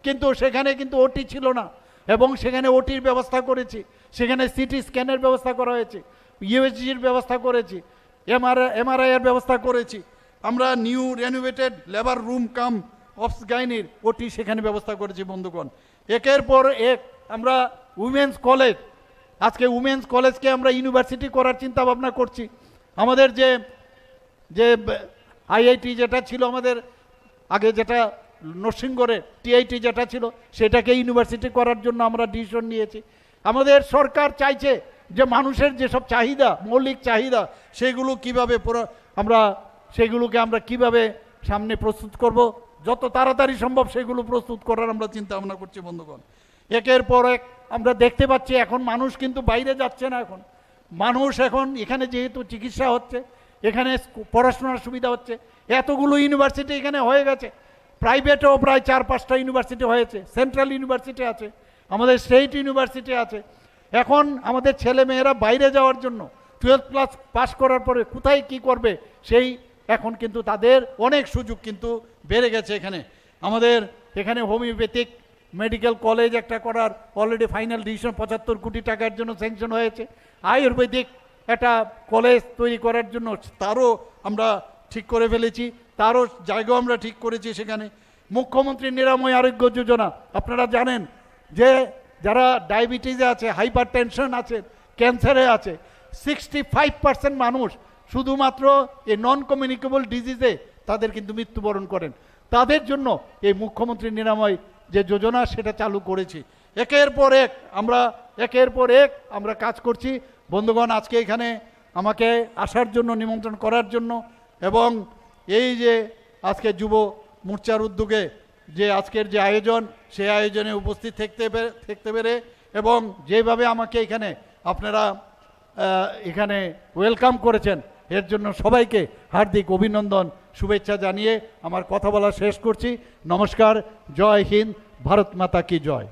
কিন্তু সেখানে কিন্তু ওটি ছিল না, এবং সেখানে ওটির ব্যবস্থা করেছি। সেখানে সিটি স্ক্যানের ব্যবস্থা করা হয়েছে, ইউএসজির ব্যবস্থা করেছি, MRI এর ব্যবস্থা করেছি। আমরা new renovated labour room cum অবসগাইনির ওটি সেখানে ব্যবস্থা করেছি বন্ধুগণ। একের পর এক আমরা উইমেন্স কলেজ, আজকে উইমেন্স কলেজকে আমরা ইউনিভার্সিটি করার চিন্তা ভাবনা করছি। আমাদের যে IIT যেটা ছিল আমাদের আগে, যেটা নরসিংগড়ে TIT যেটা ছিল, সেটাকে ইউনিভার্সিটি করার জন্য আমরা ডিসিশন নিয়েছি। আমাদের সরকার চাইছে যে মানুষের যেসব চাহিদা, মৌলিক চাহিদা, সেগুলো কিভাবে সেগুলোকে আমরা কিভাবে সামনে প্রস্তুত করব, যত তাড়াতাড়ি সম্ভব সেগুলো প্রস্তুত করার আমরা চিন্তা ভাবনা করছি বন্ধুগণ। একের পর এক আমরা দেখতে পাচ্ছি এখন মানুষ কিন্তু বাইরে যাচ্ছে না। এখন মানুষ এখানে যেহেতু চিকিৎসা হচ্ছে, এখানে পড়াশোনার সুবিধা হচ্ছে, এতগুলো ইউনিভার্সিটি এখানে হয়ে গেছে। প্রাইভেটেও প্রায় 4-5টা ইউনিভার্সিটি হয়েছে, সেন্ট্রাল ইউনিভার্সিটি আছে, আমাদের স্টেট ইউনিভার্সিটি আছে। এখন আমাদের ছেলে মেয়েরা বাইরে যাওয়ার জন্য 12+ পাস করার পরে কোথায় কি করবে, সেই এখন কিন্তু তাদের অনেক সুযোগ কিন্তু বেড়ে গেছে। আমাদের এখানে হোমিওপ্যাথিক মেডিকেল কলেজ একটা করার অলরেডি ফাইনাল ডিসিশন 75 কোটি টাকার জন্য স্যাংশন হয়েছে। আয়ুর্বেদিক একটা কলেজ তৈরি করার জন্য তারও আমরা ঠিক করে ফেলেছি, তারও জায়গাও আমরা ঠিক করেছি সেখানে। মুখ্যমন্ত্রী নিরাময় আরোগ্য যোজনা, আপনারা জানেন যে যারা ডায়াবেটিসে আছে, হাইপার টেনশন আছে, ক্যান্সারে আছে, 65% মানুষ শুধুমাত্র এই নন কমিউনিকেবল ডিজিজে তাদের কিন্তু মৃত্যুবরণ করেন। তাদের জন্য এই মুখ্যমন্ত্রী নিরাময় যে যোজনা, সেটা চালু করেছি। একের পর এক আমরা কাজ করছি বন্ধুগণ। আজকে এখানে আমাকে আসার জন্য, নিমন্ত্রণ করার জন্য, এবং এই যে আজকে যুব মোর্চার উদ্যোগে যে আজকের যে আয়োজন, সেই আয়োজনে উপস্থিত থাকতে পেরে, এবং যেভাবে আমাকে এখানে আপনারা এখানে ওয়েলকাম করেছেন, এর জন্য সবাইকে হার্দিক অভিনন্দন, শুভেচ্ছা জানিয়ে আমার কথা বলা শেষ করছি। নমস্কার, জয় হিন্দ, ভারত মাতা কি জয়।